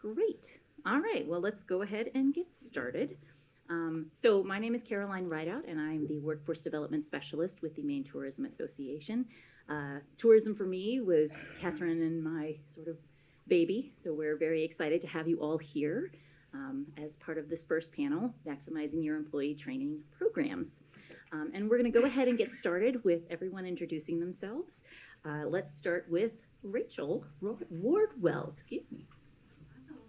Great. All right, well, let's go ahead and get started. So my name is Caroline Rideout, and I'm the Workforce Development Specialist with the Maine Tourism Association. Tourism for me was Catherine and my sort of baby, so we're very excited to have you all here as part of this first panel, Maximizing Your Employee Training Programs. And we're going to go ahead and get started with everyone introducing themselves. Let's start with Rachel Wardwell, excuse me.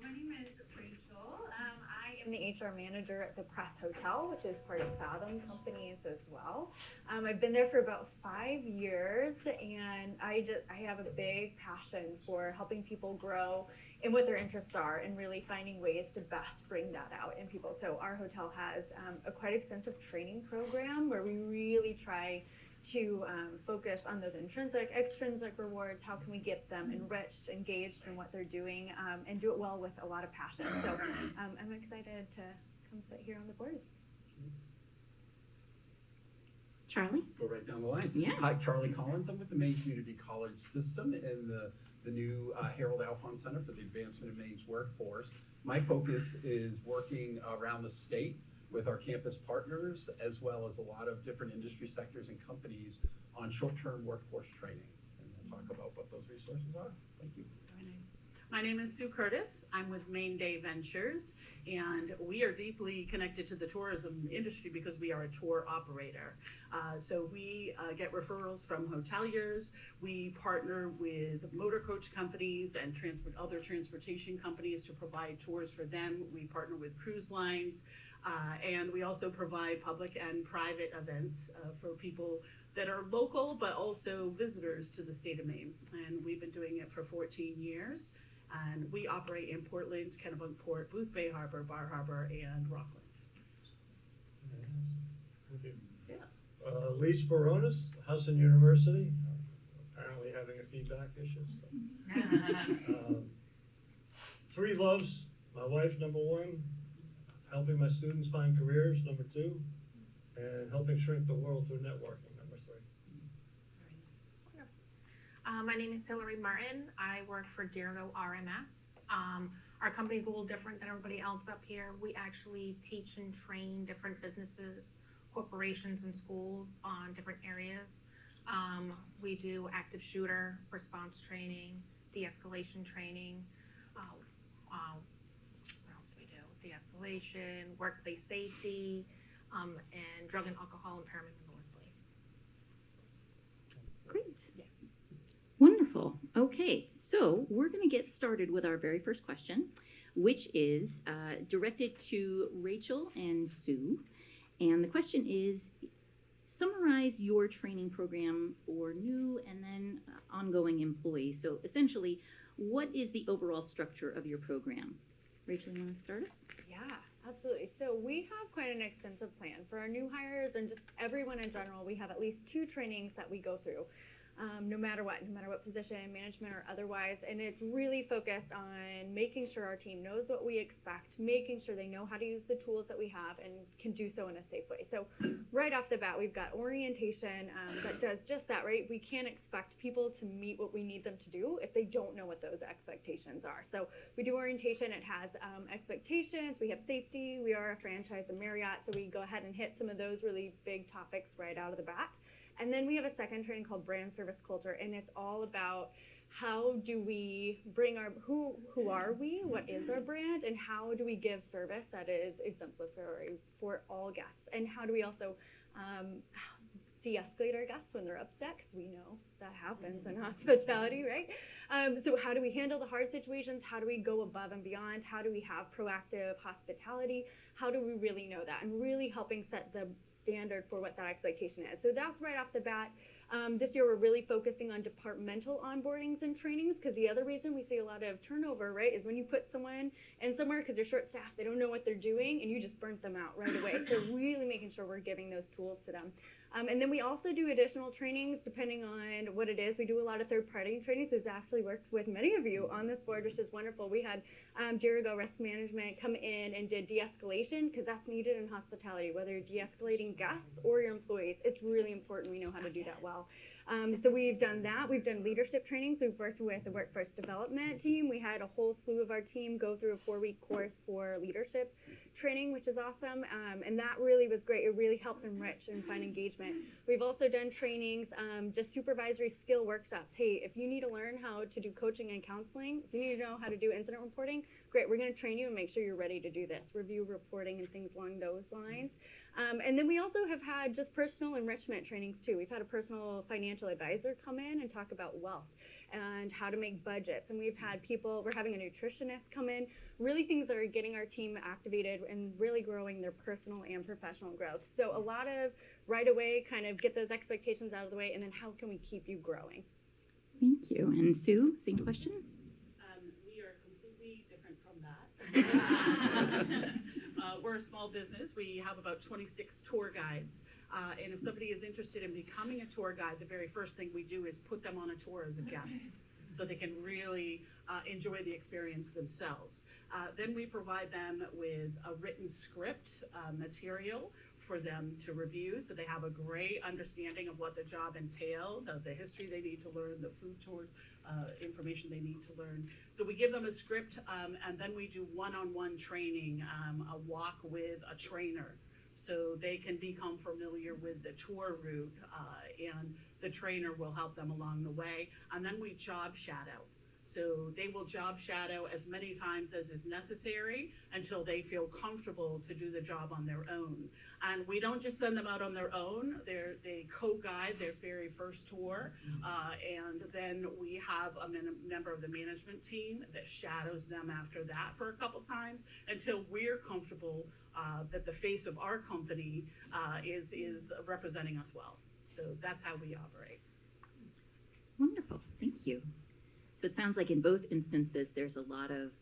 My name is Rachel. I am the HR manager at the Press Hotel, which is part of Fathom Companies as well. I've been there for about 5 years, and I have a big passion for helping people grow in what their interests are and really finding ways to best bring that out in people. So our hotel has a quite extensive training program where we really try to focus on those intrinsic, extrinsic rewards. How can we get them enriched, engaged in what they're doing, and do it well with a lot of passion. So I'm excited to come sit here on the board. Charlie? Go right down the line. Yeah. Hi, Charlie Collins. I'm with the Maine Community College System in the new Harold Alphon Center for the Advancement of Maine's Workforce. My focus is working around the state with our campus partners, as well as a lot of different industry sectors and companies on short-term workforce training. And we'll talk about what those resources are. Thank you. Very nice. My name is Sue Curtis. I'm with Maine Day Ventures, and we are deeply connected to the tourism industry because we are a tour operator. So we get referrals from hoteliers. We partner with motor coach companies and other transportation companies to provide tours for them. We partner with cruise lines. And we also provide public and private events for people that are local, but also visitors to the state of Maine. And we've been doing it for 14 years. And we operate in Portland, Kennebunkport, Booth Bay Harbor, Bar Harbor, and Rockland. Thank you. Yeah. Lise Baronis, Hudson University, apparently having a feedback issue. So. Three loves, my wife, number one. Helping my students find careers, number two, and helping shrink the world through networking, number three. Very nice. My name is Hillary Martin. I work for Dirgo RMS. Our company is a little different than everybody else up here. We actually teach and train different businesses, corporations, and schools on different areas. We do active shooter response training, de-escalation training. De-escalation, workplace safety, and drug and alcohol impairment in the workplace. Great. Yes. Wonderful. Okay, so we're going to get started with our very first question, which is directed to Rachel and Sue. And the question is, summarize your training program for new and then ongoing employees. So essentially, what is the overall structure of your program? Rachel, you want to start us? Yeah, absolutely. So we have quite an extensive plan for our new hires and just everyone in general. We have at least 2 trainings that we go through, no matter what position, management or otherwise. And it's really focused on making sure our team knows what we expect, making sure they know how to use the tools that we have and can do so in a safe way. So right off the bat, we've got orientation that does just that, right? We can't expect people to meet what we need them to do if they don't know what those expectations are. So we do orientation. It has expectations. We have safety. We are a franchise of Marriott, so we go ahead and hit some of those really big topics right out of the bat. And then we have a second training called Brand Service Culture, and it's all about how do we bring our, who are we, what is our brand, and how do we give service that is exemplary for all guests, and how do we also de-escalate our guests when they're upset, because we know that happens in hospitality, right? So how do we handle the hard situations? How do we go above and beyond? How do we have proactive hospitality? How do we really know that? And really helping set the standard for what that expectation is. So that's right off the bat. This year we're really focusing on departmental onboardings and trainings, because the other reason we see a lot of turnover, right, is when you put someone in somewhere because they're short staffed, they don't know what they're doing, and you just burnt them out right away. So really making sure we're giving those tools to them. And then we also do additional trainings depending on what it is. We do a lot of third-party trainings. Who's actually worked with many of you on this board, which is wonderful. We had Dirgo Risk Management come in and did de-escalation, because that's needed in hospitality, whether you're de-escalating guests or your employees. It's really important we know how to do that well. well. So we've done that. We've done leadership trainings. We've worked with the workforce development team. We had a whole slew of our team go through a 4-week course for leadership training, which is awesome. And that really was great. It really helps enrich and find engagement. We've also done trainings, just supervisory skill workshops. Hey, if you need to learn how to do coaching and counseling, if you need to know how to do incident reporting, great, we're going to train you and make sure you're ready to do this. Review reporting and things along those lines. And then we also have had just personal enrichment trainings too. We've had a personal financial advisor come in and talk about wealth and how to make budgets. And we've had people, we're having a nutritionist come in, really things that are getting our team activated and really growing their personal and professional growth. So a lot of right away, kind of get those expectations out of the way, and then how can we keep you growing? Thank you. And Sue, same question? We are completely different from that. We're a small business. We have about 26 tour guides. And if somebody is interested in becoming a tour guide, the very first thing we do is put them on a tour as a guest, so they can really enjoy the experience themselves. Then we provide them with a written script material for them to review, so they have a great understanding of what the job entails, of the history they need to learn, the food tours information they need to learn. So we give them a script, and then we do one-on-one training, a walk with a trainer, so they can become familiar with the tour route, and the trainer will help them along the way. And then we job shadow. So they will job shadow as many times as is necessary until they feel comfortable to do the job on their own. And we don't just send them out on their own. They co-guide their very first tour. And then we have a member of the management team that shadows them after that for a couple times until we're comfortable that the face of our company is representing us well. So that's how we operate. Wonderful. Thank you. So it sounds like in both instances, there's a lot of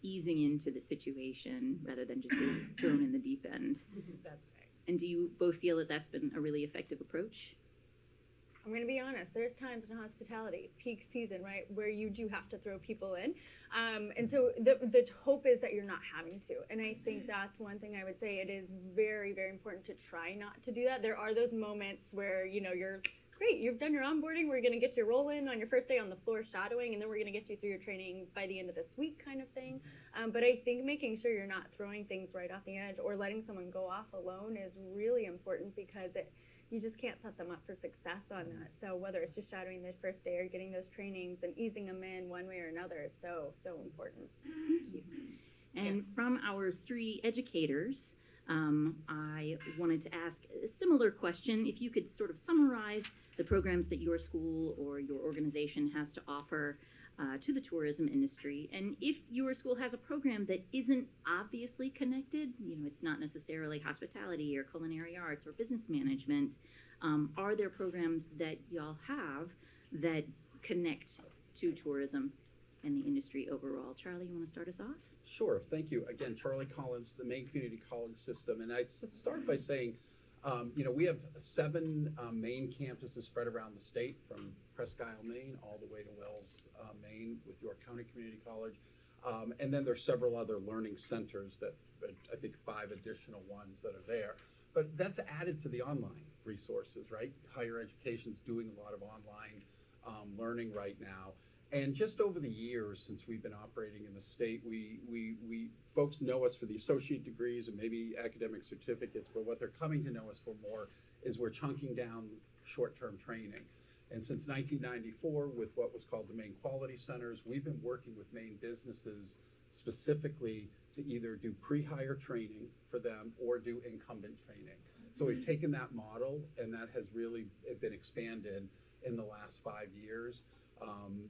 easing into the situation rather than just being thrown in the deep end. That's right. And do you both feel that that's been a really effective approach? I'm going to be honest, there's times in hospitality, peak season, right, where you do have to throw people in. And so the hope is that you're not having to. And I think that's one thing I would say. It is very, very important to try not to do that. There are those moments where, you know, you're great, you've done your onboarding, we're going to get you rolling on your first day on the floor shadowing, and then we're going to get you through your training by the end of this week kind of thing. But I think making sure you're not throwing things right off the edge or letting someone go off alone is really important, because you just can't set them up for success on that. So whether it's just shadowing the first day or getting those trainings and easing them in one way or another is so, so important. Thank you. And from our 3 educators, I wanted to ask a similar question. If you could sort of summarize the programs that your school or your organization has to offer to the tourism industry, and if your school has a program that isn't obviously connected, you know, it's not necessarily hospitality or culinary arts or business management, are there programs that y'all have that connect to tourism and the industry overall? Charlie, you want to start us off? Sure, thank you. Again, Charlie Collins, the Maine Community College System. And I'd start by saying, you know, we have 7 Maine campuses spread around the state, from Presque Isle, Maine, all the way to Wells, Maine, with York County Community College. And then there's several other learning centers that, I think 5 additional ones that are there. But that's added to the online resources, right? Higher education's doing a lot of online learning right now. And just over the years since we've been operating in the state, we folks know us for the associate degrees and maybe academic certificates, but what they're coming to know us for more is we're chunking down short-term training. And since 1994, with what was called the Maine Quality Centers, we've been working with Maine businesses specifically to either do pre-hire training for them or do incumbent training. So we've taken that model, and that has really been expanded in the last 5 years.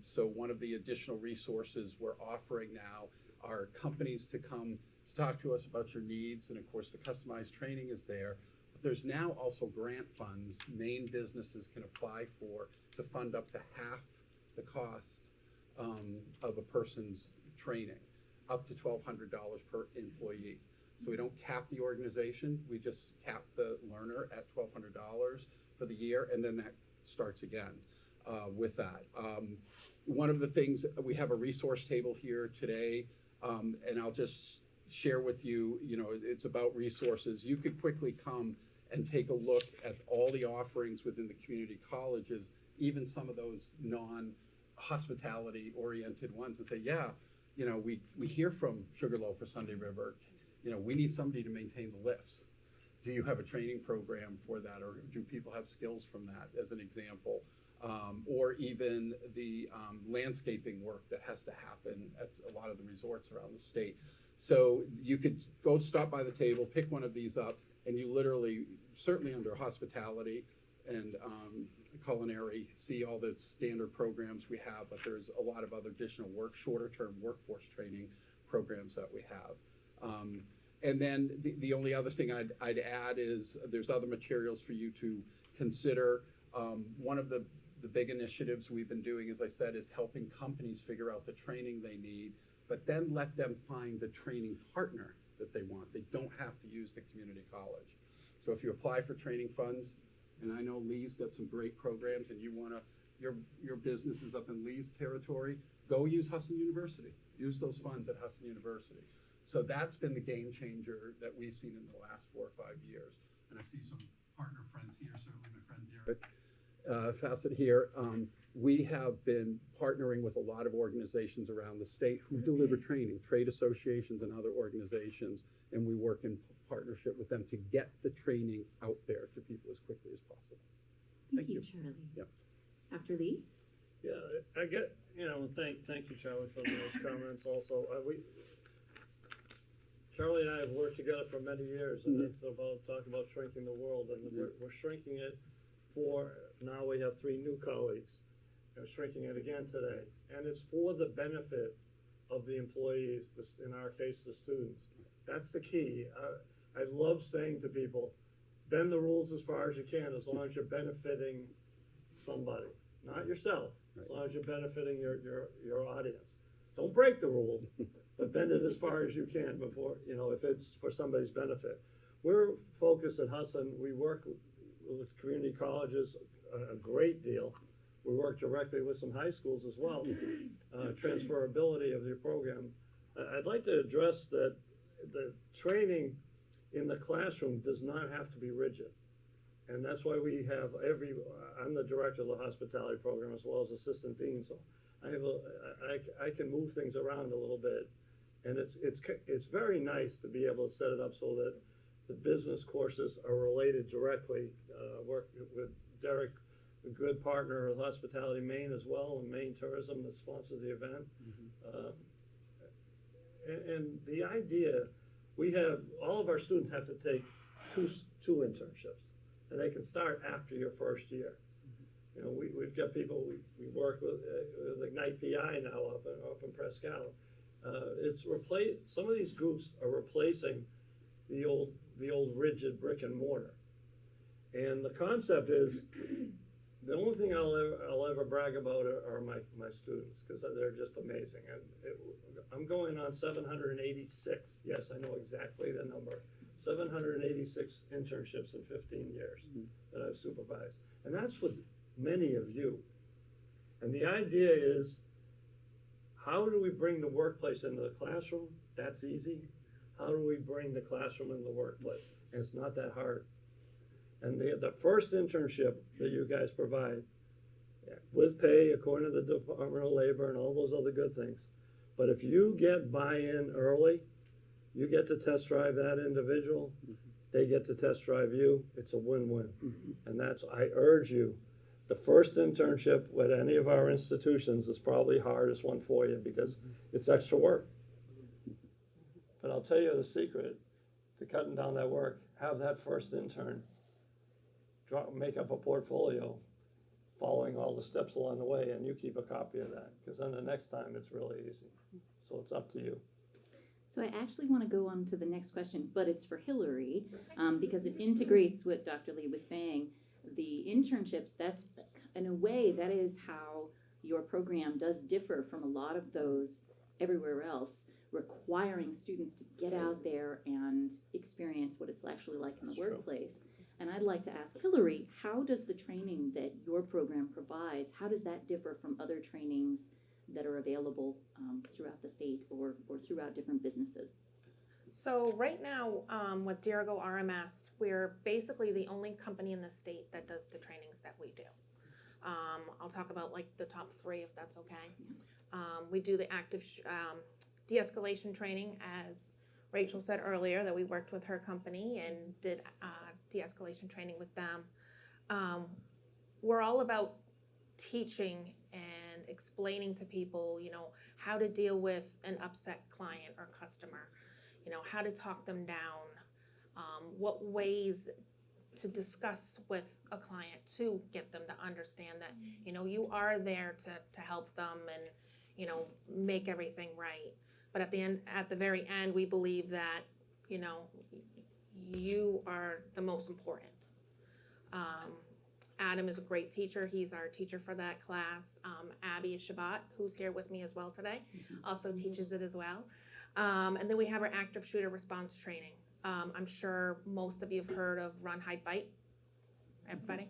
So one of the additional resources we're offering now are companies to come to talk to us about your needs, and of course the customized training is there. But there's now also grant funds Maine businesses can apply for to fund up to half the cost of a person's training, up to $1,200 per employee. So we don't cap the organization, we just cap the learner at $1,200 for the year, and then that starts again. With that. One of the things, we have a resource table here today, and I'll just share with you, you know, it's about resources. You could quickly come and take a look at all the offerings within the community colleges, even some of those non-hospitality oriented ones, and say, yeah, you know, we hear from Sugarloaf or Sunday River, you know, we need somebody to maintain the lifts. Do you have a training program for that, or do people have skills from that, as an example? Or even the landscaping work that has to happen at a lot of the resorts around the state. So you could go stop by the table, pick one of these up, and you literally, certainly under hospitality and culinary, see all the standard programs we have, but there's a lot of other additional shorter term workforce training programs that we have. And then the only other thing I'd add is there's other materials for you to consider. One of the big initiatives we've been doing, as I said, is helping companies figure out the training they need, but then let them find the training partner that they want. They don't have to use the community college. So if you apply for training funds, and I know Lee's got some great programs, and you want to, your business is up in Lee's territory, go use Husson University. Use those funds at Husson University. So that's been the game changer that we've seen in the last 4 or 5 years. And I see some partner friends here, certainly my friend Derek Fassett here. We have been partnering with a lot of organizations around the state who deliver training, trade associations and other organizations, and we work in partnership with them to get the training out there to people as quickly as possible. Thank you, Charlie. Yep. Dr. Lee? Yeah, I get, you know, thank you, Charlie, for those comments also. Charlie and I have worked together for many years, and it's about talking about shrinking the world, and we're shrinking it for, now we have 3 new colleagues. We're shrinking it again today, and it's for the benefit of the employees, in our case, the students. That's the key. I love saying to people, bend the rules as far as you can, as long as you're benefiting somebody, not yourself, as long as you're benefiting your audience. Don't break the rule, but bend it as far as you can before, you know, if it's for somebody's benefit. We're focused at Husson. We work with community colleges a great deal. We work directly with some high schools as well. Transferability of your program. I'd like to address that the training in the classroom does not have to be rigid. And that's why we have I'm the director of the hospitality program as well as assistant dean, so I can move things around a little bit. And it's very nice to be able to set it up so that the business courses are related directly. Work with Derek, a good partner of Hospitality Maine as well, and Maine Tourism that sponsors the event. And the idea, we have, all of our students have to take two internships, and they can start after your first year. You know, we've got people, we work with Ignite PI now up in Presque Isle. Some of these groups are replacing the old rigid brick and mortar. And the concept is, the only thing I'll ever brag about are my students, because they're just amazing. And I'm going on 786, yes, I know exactly the number, 786 internships in 15 years that I've supervised. And that's with many of you. And the idea is, how do we bring the workplace into the classroom? That's easy. How do we bring the classroom into the workplace? And it's not that hard. And the first internship that you guys provide, with pay according to the Department of Labor and all those other good things. But if you get buy-in early, you get to test drive that individual, they get to test drive you, it's a win-win. And I urge you, the first internship with any of our institutions is probably the hardest one for you because it's extra work. But I'll tell you the secret to cutting down that work, have that first intern make up a portfolio following all the steps along the way, and you keep a copy of that, because then the next time it's really easy. So it's up to you. So I actually want to go on to the next question, but it's for Hillary, because it integrates what Dr. Lee was saying. The internships, that's, in a way, that is how your program does differ from a lot of those everywhere else, requiring students to get out there and experience what it's actually like in the workplace. And I'd like to ask Hillary, how does the training that your program provides, how does that differ from other trainings that are available throughout the state or throughout different businesses? So right now, with Dirigo RMS, we're basically the only company in the state that does the trainings that we do. I'll talk about like the top three if that's okay. We do the active de-escalation training, as Rachel said earlier, that we worked with her company and did de-escalation training with them. We're all about teaching and explaining to people, how to deal with an upset client or customer, how to talk them down, what ways to discuss with a client to get them to understand that, you are there to help them and, make everything right. But at the very end, we believe that, you are the most important. Adam is a great teacher. He's our teacher for that class. Abby Shabbat, who's here with me as well today, also teaches it as well. And then we have our active shooter response training. I'm sure most of you have heard of run, hide, fight. Everybody?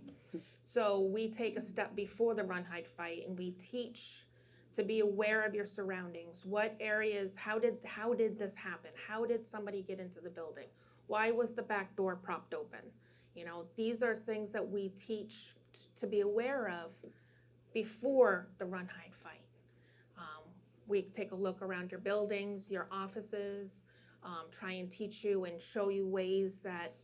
So we take a step before the run, hide, fight, and we teach to be aware of your surroundings. What areas, how did this happen? How did somebody get into the building? Why was the back door propped open? These are things that we teach to be aware of before the run, hide, fight. We take a look around your buildings, your offices, try and teach you and show you ways that,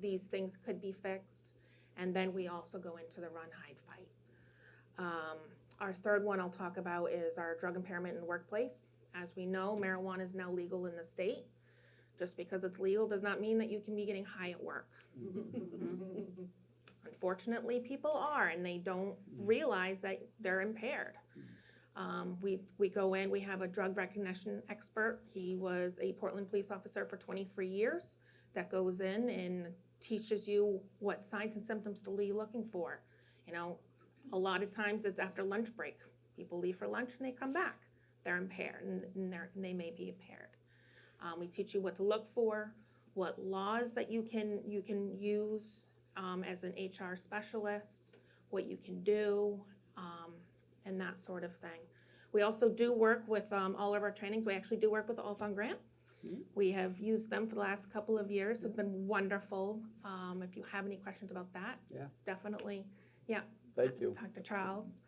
these things could be fixed. And then we also go into the run, hide, fight. Our third one I'll talk about is our drug impairment in the workplace. As we know, marijuana is now legal in the state. Just because it's legal does not mean that you can be getting high at work. Unfortunately, people are, and they don't realize that they're impaired. We go in, we have a drug recognition expert. He was a Portland police officer for 23 years that goes in and teaches you what signs and symptoms to be looking for. A lot of times it's after lunch break. People leave for lunch and they come back. They're impaired and they may be impaired. We teach you what to look for, what laws that you can use as an HR specialist, what you can do, and that sort of thing. We also do work with all of our trainings. We actually do work with the All-Fun Grant. We have used them for the last couple of years. It's been wonderful. If you have any questions about that, definitely, Thank you. talk to Charles.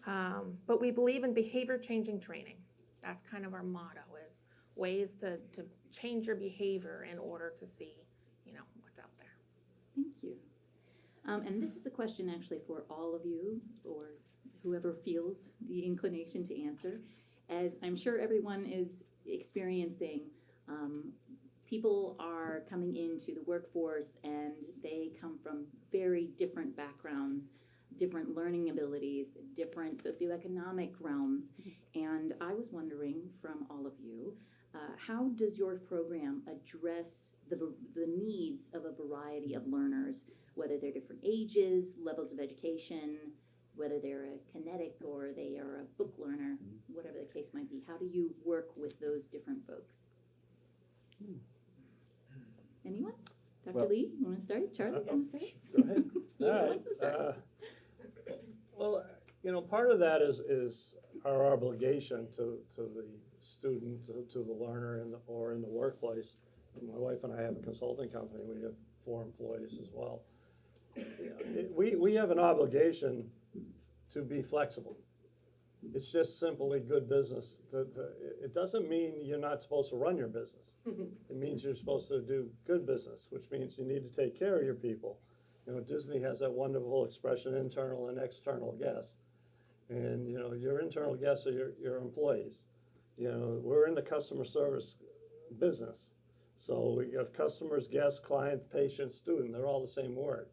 But we believe in behavior changing training. That's kind of our motto, is ways to change your behavior in order to see, what's out there. Thank you. And this is a question actually for all of you, or whoever feels the inclination to answer. As I'm sure everyone is experiencing, people are coming into the workforce and they come from very different backgrounds, different learning abilities, different socioeconomic realms. And I was wondering from all of you, how does your program address the needs of a variety of learners, whether they're different ages, levels of education, whether they're a kinetic or they are a book learner, whatever the case might be? How do you work with those different folks? Anyone? Dr. Lee, you want to start? Charlie, you want to start? Go ahead. Who wants to start? Well, part of that is our obligation to the student, to the learner, or in the workplace. My wife and I have a consulting company. We have 4 employees as well. We have an obligation to be flexible. It's just simply good business. It doesn't mean you're not supposed to run your business. It means you're supposed to do good business, which means you need to take care of your people. Disney has that wonderful expression, internal and external guests. And, your internal guests are your employees. We're in the customer service business. So we have customers, guests, client, patient, student. They're all the same word.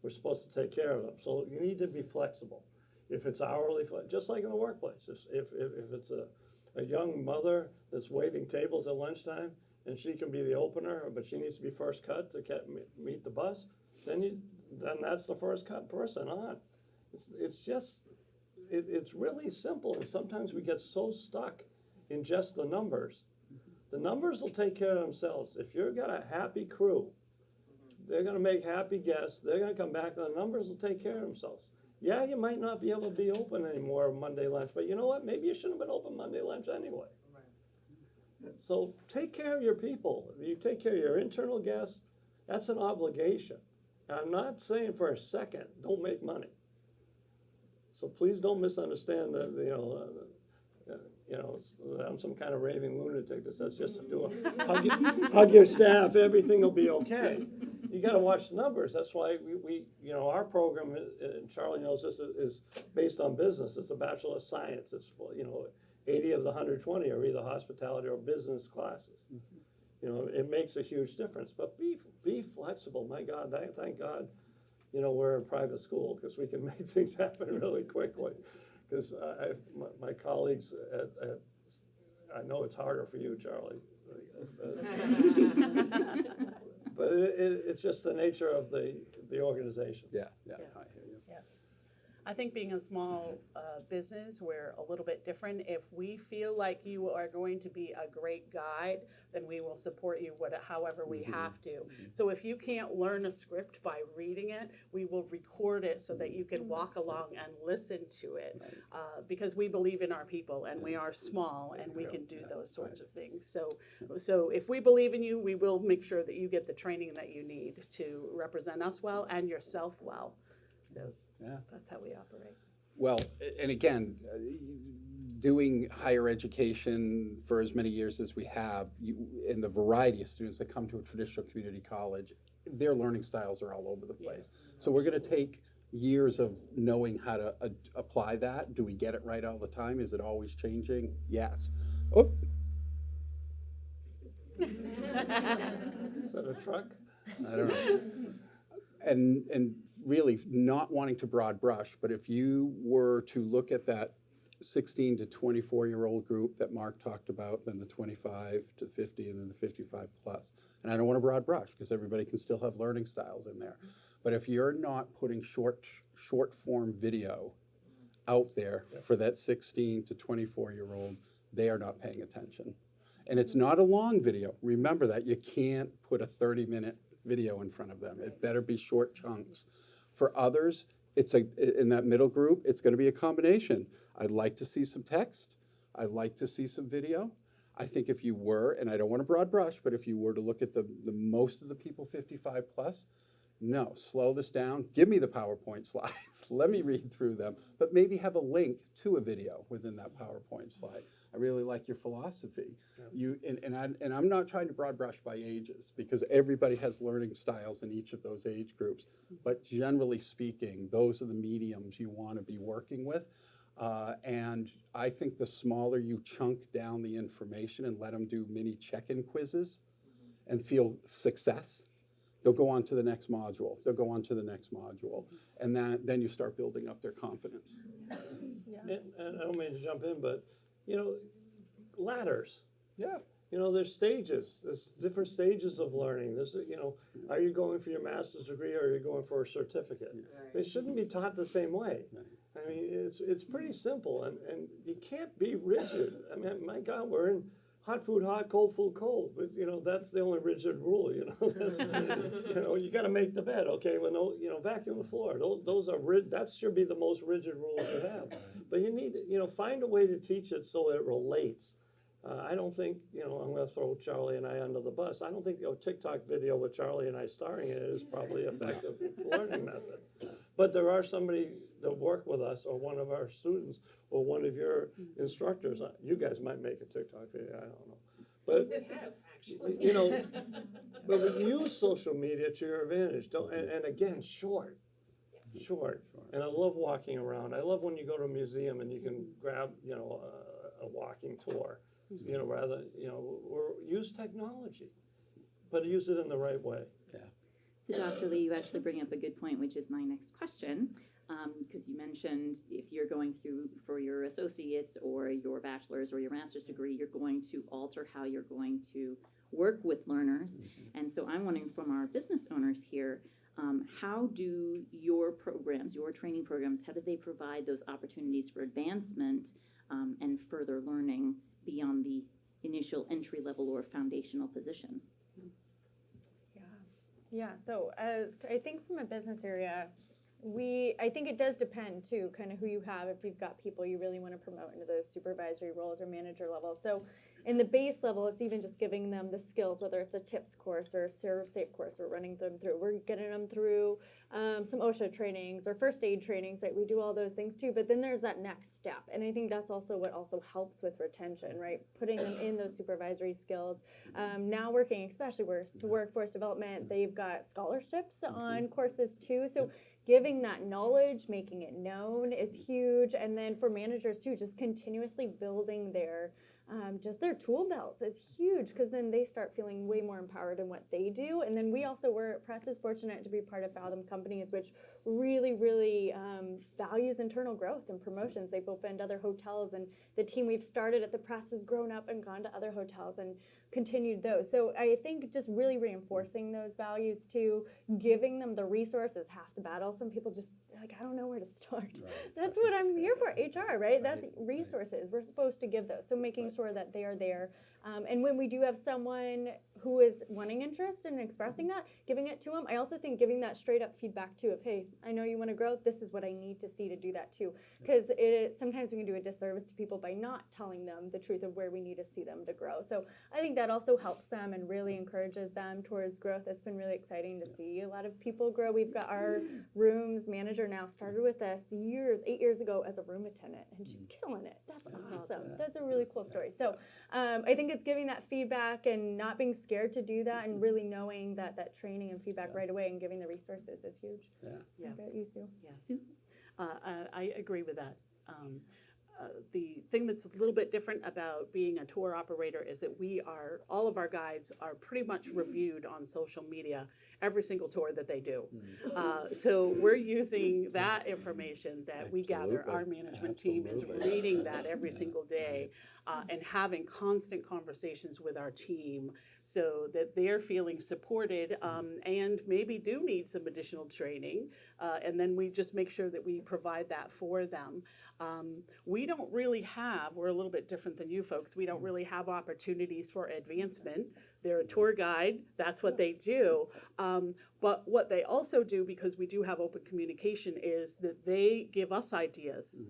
We're supposed to take care of them. So you need to be flexible. If it's hourly, just like in the workplace. If it's a young mother that's waiting tables at lunchtime and she can be the opener, but she needs to be first cut to meet the bus, then that's the first cut person on. It's really simple, and sometimes we get so stuck in just the numbers. The numbers will take care of themselves. If you've got a happy crew, they're going to make happy guests. They're going to come back, and the numbers will take care of themselves. Yeah, you might not be able to be open anymore Monday lunch, but you know what? Maybe you shouldn't have been open Monday lunch anyway. So take care of your people. You take care of your internal guests, that's an obligation. And I'm not saying for a second, don't make money. So please don't misunderstand that, I'm some kind of raving lunatic that says just to do hug your staff, everything will be okay. You got to watch the numbers. That's why we our program, and Charlie knows this, is based on business. It's a Bachelor of Science. It's 80 of the 120 are either hospitality or business classes. It makes a huge difference. But be flexible. My God, thank God, we're in private school because we can make things happen really quickly. Because my colleagues I know it's harder for you, Charlie. But it's just the nature of the organization. Yeah. Yeah. I hear you. I think being a small business, we're a little bit different. If we feel like you are going to be a great guide, then we will support you however we have to. So if you can't learn a script by reading it, we will record it so that you can walk along and listen to it. Because we believe in our people, and we are small, and we can do those sorts of things. So if we believe in you, we will make sure that you get the training that you need to represent us well and yourself well. So that's how we operate. Well, and again, doing higher education for as many years as we have, in the variety of students that come to a traditional community college, their learning styles are all over the place. So we're going to take years of knowing how to apply that. Do we get it right all the time? Is it always changing? Yes. Oh. Is that a truck? I don't know. And really not wanting to broad brush, but if you were to look at that 16 to 24-year-old group that Mark talked about, then the 25 to 50, and then the 55 plus. And I don't want to broad brush because everybody can still have learning styles in there. But if you're not putting short form video out there for that 16 to 24-year-old, they are not paying attention. And it's not a long video. Remember that. You can't put a 30-minute video in front of them. It better be short chunks. For others, in that middle group, it's going to be a combination. I'd like to see some text. I'd like to see some video. I think if you were, and I don't want to broad brush, but if you were to look at the most of the people 55 plus, no, slow this down. Give me the PowerPoint slides. Let me read through them, but maybe have a link to a video within that PowerPoint slide. I really like your philosophy. And I'm not trying to broad brush by ages because everybody has learning styles in each of those age groups. But generally speaking, those are the mediums you want to be working with. And I think the smaller you chunk down the information and let them do mini check-in quizzes and feel success, they'll go on to the next module. They'll go on to the next module. And then you start building up their confidence. And I don't mean to jump in, but, ladders. Yeah. There's stages. There's different stages of learning. There's, are you going for your master's degree or are you going for a certificate? They shouldn't be taught the same way. I mean, it's pretty simple, and you can't be rigid. I mean, my God, we're in hot food hot, cold food cold. But that's the only rigid rule. That's, you got to make the bed. Okay, well, no, vacuum the floor. Those are that should be the most rigid rules you have. But you need find a way to teach it so it relates. I don't think I'm going to throw Charlie and I under the bus. I don't think a TikTok video with Charlie and I starring in it is probably an effective learning method. But there are somebody that work with us, or one of our students, or one of your instructors. You guys might make a TikTok video. I don't know, but but use social media to your advantage. And again, short. And I love walking around. I love when you go to a museum and you can grab a walking tour. Or use technology, but use it in the right way. Yeah. So Dr. Lee, you actually bring up a good point, which is my next question, because you mentioned if you're going through for your associates or your bachelor's or your master's degree, you're going to alter how you're going to work with learners. And so I'm wondering from our business owners here, how do your programs, your training programs, how do they provide those opportunities for advancement and further learning beyond the initial entry level or foundational position? Yeah. So I think from a business area, I think it does depend too, kind of who you have. If you've got people you really want to promote into those supervisory roles or manager level. So in the base level, it's even just giving them the skills, whether it's a tips course or a serve safe course, we're running them through. We're getting them through some OSHA trainings or first aid trainings, right? We do all those things too, but then there's that next step. And I think that's also what also helps with retention, right? Putting them in those supervisory skills. Now working, especially with workforce development, they've got scholarships on courses too. So giving that knowledge, making it known is huge. And then for managers too, just continuously building their just their tool belts is huge, because then they start feeling way more empowered in what they do. And then Press is fortunate to be part of Fathom Companies, which really values internal growth and promotions. They've opened other hotels, and the team we've started at the Press has grown up and gone to other hotels and continued those. So I think just really reinforcing those values too, giving them the resources, half the battle. Some people just like, I don't know where to start. Right. That's what I'm here for, HR, right? That's resources. We're supposed to give those. So making sure that they are there. And when we do have someone who is wanting interest and expressing that, giving it to them. I also think giving that straight up feedback too of, hey, I know you want to grow. This is what I need to see to do that too. Because sometimes we can do a disservice to people by not telling them the truth of where we need to see them to grow. So I think that also helps them and really encourages them towards growth. It's been really exciting to see a lot of people grow. We've got our rooms manager now started with us 8 years ago as a room attendant, and she's killing it. That's awesome. That's a really cool story. So I think it's giving that feedback and not being scared to do that, and really knowing that training and feedback right away and giving the resources is huge. Yeah. How about you, Sue? Sue? I agree with that. The thing that's a little bit different about being a tour operator is that all of our guides are pretty much reviewed on social media every single tour that they do. So we're using that information that we gather. Our management team is reading that every single day and having constant conversations with our team so that they're feeling supported and maybe do need some additional training. And then we just make sure that we provide that for them. We don't really we're a little bit different than you folks. We don't really have opportunities for advancement. They're a tour guide. That's what they do. But what they also do, because we do have open communication, is that they give us ideas.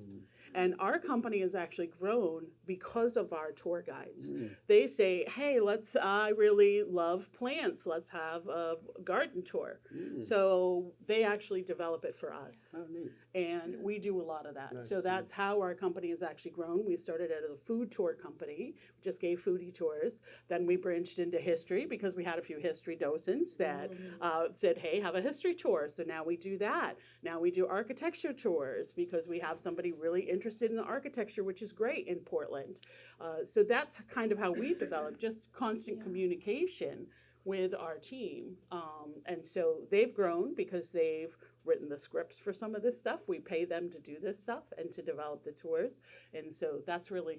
And our company has actually grown because of our tour guides. They say, hey, I really love plants. Let's have a garden tour. So they actually develop it for us. Oh, neat. And we do a lot of that. Nice. So that's how our company has actually grown. We started out as a food tour company, just gave foodie tours. Then we branched into history because we had a few history docents that said, hey, have a history tour. So now we do that. Now we do architecture tours because we have somebody really interested in the architecture, which is great in Portland. So that's kind of how we developed, just constant communication with our team. And so they've grown because they've written the scripts for some of this stuff. We pay them to do this stuff and to develop the tours. And so that's really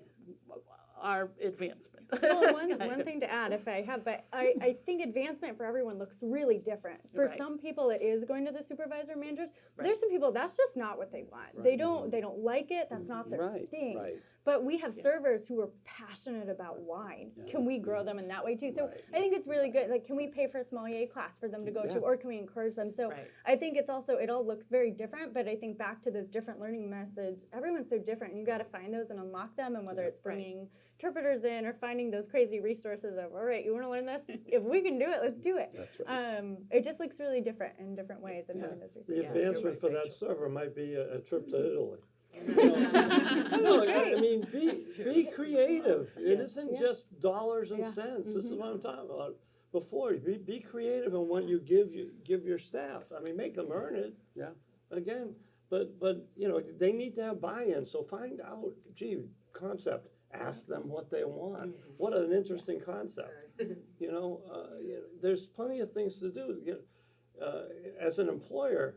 our advancement. Well, one thing to add, if I have, but I think advancement for everyone looks really different. For some people, it is going to the supervisor managers. There's some people that's just not what they want. They don't like it. That's not their thing. But we have servers who are passionate about wine. Can we grow them in that way too? So I think it's really good. Like, can we pay for a sommelier class for them to go to, or can we encourage them? So I think it's also, it all looks very different, but I think back to those different learning methods, everyone's so different, and you got to find those and unlock them. And whether it's bringing interpreters in or finding those crazy resources of, all right, you want to learn this? If we can do it, let's do it. That's right. It just looks really different in different ways, and having those The resources. advancement for that server might be a trip to Italy. No, I mean, be creative. It isn't just dollars and cents. This is what I'm talking about. Before, be creative in what you give your staff. I mean, make them earn it. Yeah. Again, but they need to have buy-in. So find out, concept. Ask them what they want. What an interesting concept. There's plenty of things to do. As an employer,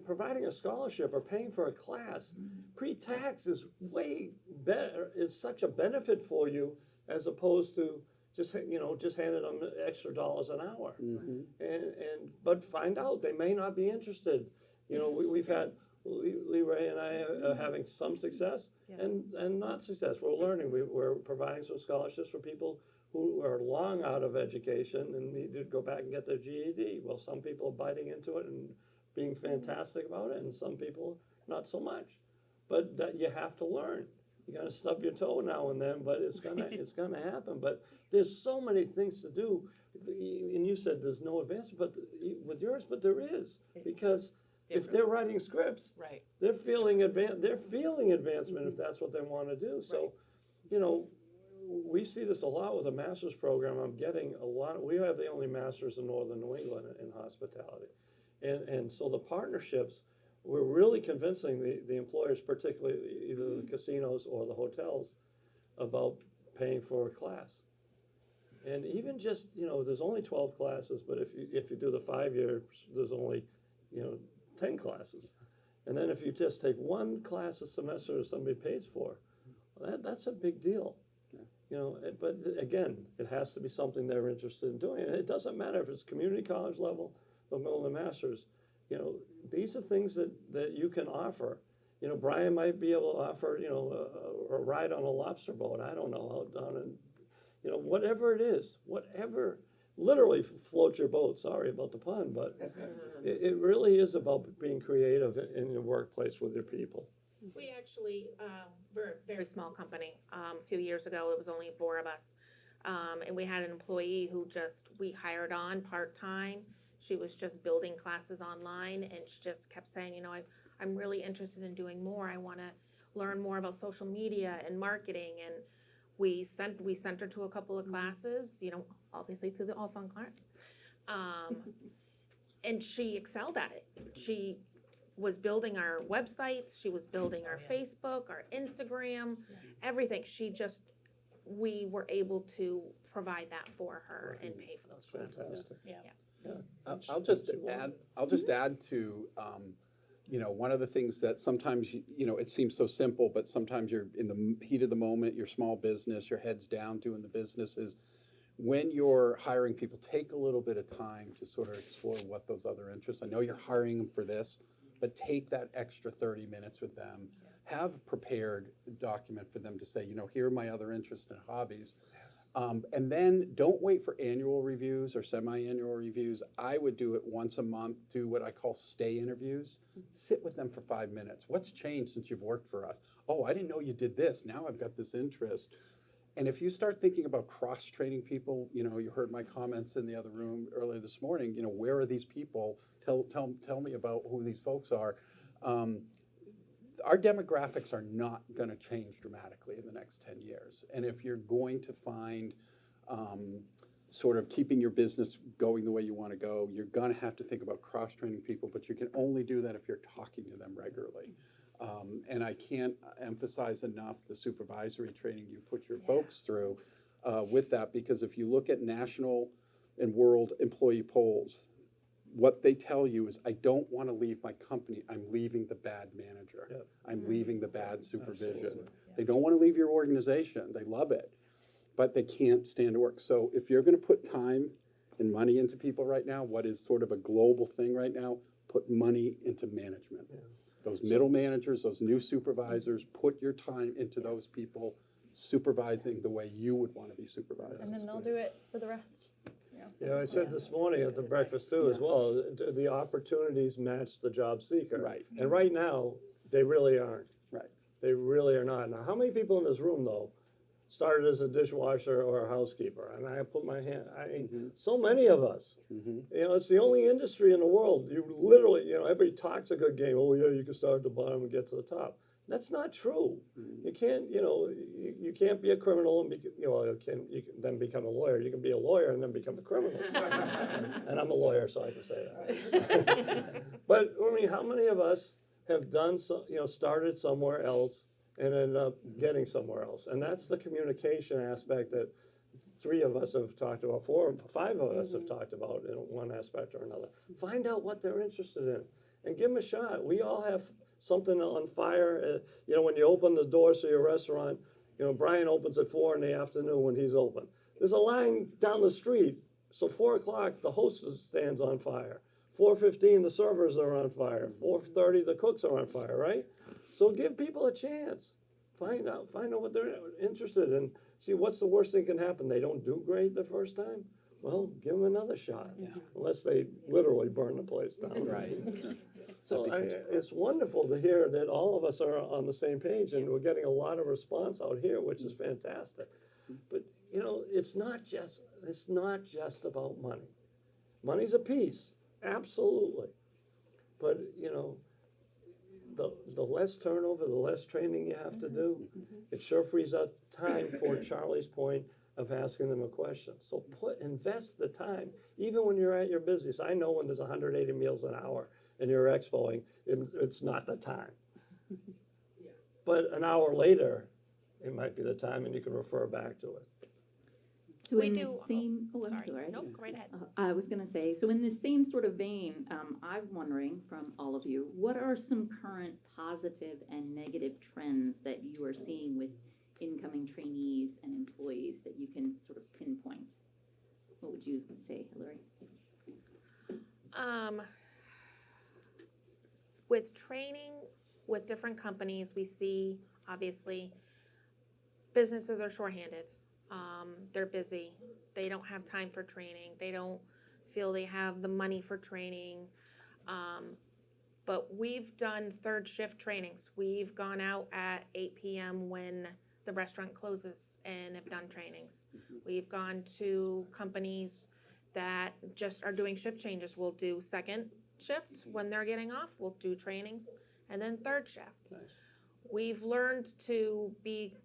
providing a scholarship or paying for a class, pre-tax is way better. It's such a benefit for you as opposed to just handing them extra dollars an hour. But find out, they may not be interested. We've had Lee-Ray and I are having some success and not success. We're learning. We're providing some scholarships for people who are long out of education and need to go back and get their GED. Well, some people are biting into it and being fantastic about it, and some people not so much. But that you have to learn. You're gonna stub your toe now and then, but it's gonna happen. But there's so many things to do. And you said there's no advancement, but with yours, but there is, because if they're writing scripts, Right. they're feeling advancement if that's what they want to do. So, you know, we see this a lot with a master's program. I'm getting a lot. We have the only masters in northern New England in hospitality, and so the partnerships, we're really convincing the employers, particularly either the casinos or the hotels, about paying for a class. And even just, you know, there's only 12 classes, but if you do the 5 years, there's only, you know, 10 classes. And then if you just take one class a semester that somebody pays for, that's a big deal. You know, but again, it has to be something they're interested in doing. And it doesn't matter if it's community college level or middle and masters. You know, these are things that you can offer. You know, Brian might be able to offer, you know, a ride on a lobster boat. I don't know, out down in, you know, whatever it is, whatever, literally float your boat. Sorry about the pun, but it really is about being creative in your workplace with your people. We actually, we're a very small company. A few years ago, it was only 4 of us. And we had an employee who we hired on part-time. She was just building classes online, and she just kept saying, you know, I'm really interested in doing more. I want to learn more about social media and marketing. And we sent her to a couple of classes, you know, obviously to the All Fun Club. And she excelled at it. She was building our websites, she was building our Facebook, our Instagram, everything. We were able to provide that for her and pay for those classes. Fantastic. I'll just add to, you know, one of the things that sometimes, you know, it seems so simple, but sometimes you're in the heat of the moment, your small business, your head's down doing the business, is when you're hiring people, take a little bit of time to sort of explore what those other interests. I know you're hiring them for this, but take that extra 30 minutes with them. Have a prepared document for them to say, you know, here are my other interests and hobbies. And then don't wait for annual reviews or semi-annual reviews. I would do it once a month, do what I call stay interviews. Sit with them for 5 minutes. What's changed since you've worked for us? Oh, I didn't know you did this. Now I've got this interest. And if you start thinking about cross-training people, you know, you heard my comments in the other room earlier this morning, you know, where are these people? Tell me about who these folks are. Our demographics are not going to change dramatically in the next 10 years. And if you're going to find sort of keeping your business going the way you want to go, you're going to have to think about cross-training people, but you can only do that if you're talking to them regularly. And I can't emphasize enough the supervisory training you put your folks through with that, because if you look at national and world employee polls, what they tell you is, I don't want to leave my company, I'm leaving the bad manager. Yep. I'm leaving the bad supervision. Absolutely. They don't want to leave your organization, they love it, but they can't stand to work. So if you're going to put time and money into people right now, what is sort of a global thing right now, put money into management. Yeah. Those middle managers, those new supervisors, put your time into those people supervising the way you would want to be supervised. And then they'll do it for the rest. Yeah, I said this morning at the breakfast too as well, the opportunities match the job seeker. Right. And right now, they really aren't. Right. They really are not. Now, how many people in this room, though, started as a dishwasher or a housekeeper? And I put my hand, so many of us. You know, it's the only industry in the world. You literally, you know, everybody talks a good game. Oh, yeah, you can start at the bottom and get to the top. That's not true. You can't, you know, you can't be a criminal and you know, you can then become a lawyer. You can be a lawyer and then become a criminal. And I'm a lawyer, so I can say that. But I mean, how many of us have done you know, started somewhere else and ended up getting somewhere else? And that's the communication aspect that 3 of us have talked about, 4 or 5 of us have talked about in one aspect or another. Find out what they're interested in and give them a shot. We all have something on fire. You know, when you open the doors to your restaurant, you know, Brian opens at 4 in the afternoon when he's open. There's a line down the street, so 4 o'clock, the hostess stands on fire. 4:15, the servers are on fire. 4:30, the cooks are on fire, right? So give people a chance. Find out what they're interested in. See, what's the worst thing can happen? They don't do great the first time? Well, give them another shot, unless they literally burn the place down. Right. So That becomes- it's wonderful to hear that all of us are on the same page, and we're getting a lot of response out here, which is fantastic. But, you know, it's not just about money. Money's a piece, absolutely. But, you know, the less turnover, the less training you have to do, it sure frees up time for Charlie's point of asking them a question. So invest the time, even when you're at your busiest. I know when there's 180 meals an hour and you're expoing, it's not the time. But an hour later, it might be the time, and you can refer back to it. So We in do- the same, I'm sorry. Nope, go right ahead. I was going to say, so in the same sort of vein, I'm wondering from all of you, what are some current positive and negative trends that you are seeing with incoming trainees and employees that you can sort of pinpoint? What would you say, Hillary? With training with different companies, we see, obviously, businesses are shorthanded. They're busy. They don't have time for training. They don't feel they have the money for training. But we've done third shift trainings. We've gone out at 8 p.m. when the restaurant closes and have done trainings. We've gone to companies that just are doing shift changes. We'll do second shift when they're getting off. We'll do trainings, and then third shift. Nice. We've learned to be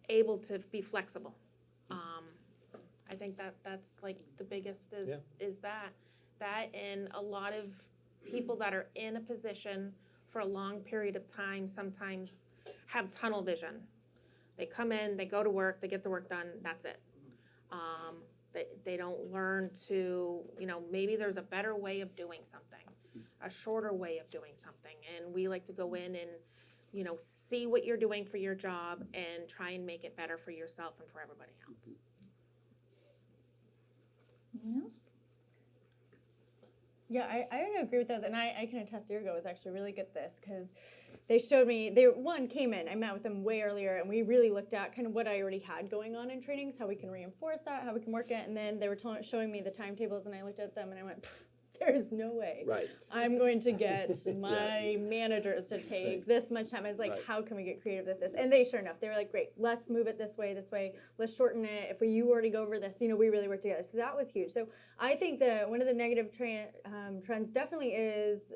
able to be flexible. I think that's like the biggest is that and a lot of people that are in a position for a long period of time sometimes have tunnel vision. They come in, they go to work, they get the work done, that's it. They don't learn to, you know, maybe there's a better way of doing something, a shorter way of doing something. And we like to go in and, you know, see what you're doing for your job and try and make it better for yourself and for everybody else. Anyone else? Yeah, I would agree with those, and I can attest Ergo was actually really good at this because they showed me, came in, I met with them way earlier, and we really looked at kind of what I already had going on in trainings, how we can reinforce that, how we can work it, and then they were showing me the timetables, and I looked at them, and I went, there's no way Right. I'm going to get my managers to take this much time. I was like, Right. how can we get creative with this? And they, sure enough, they were like, great, let's move it this way, let's shorten it. If you already go over this, you know, we really work together. So that was huge. So I think that one of the negative trends definitely is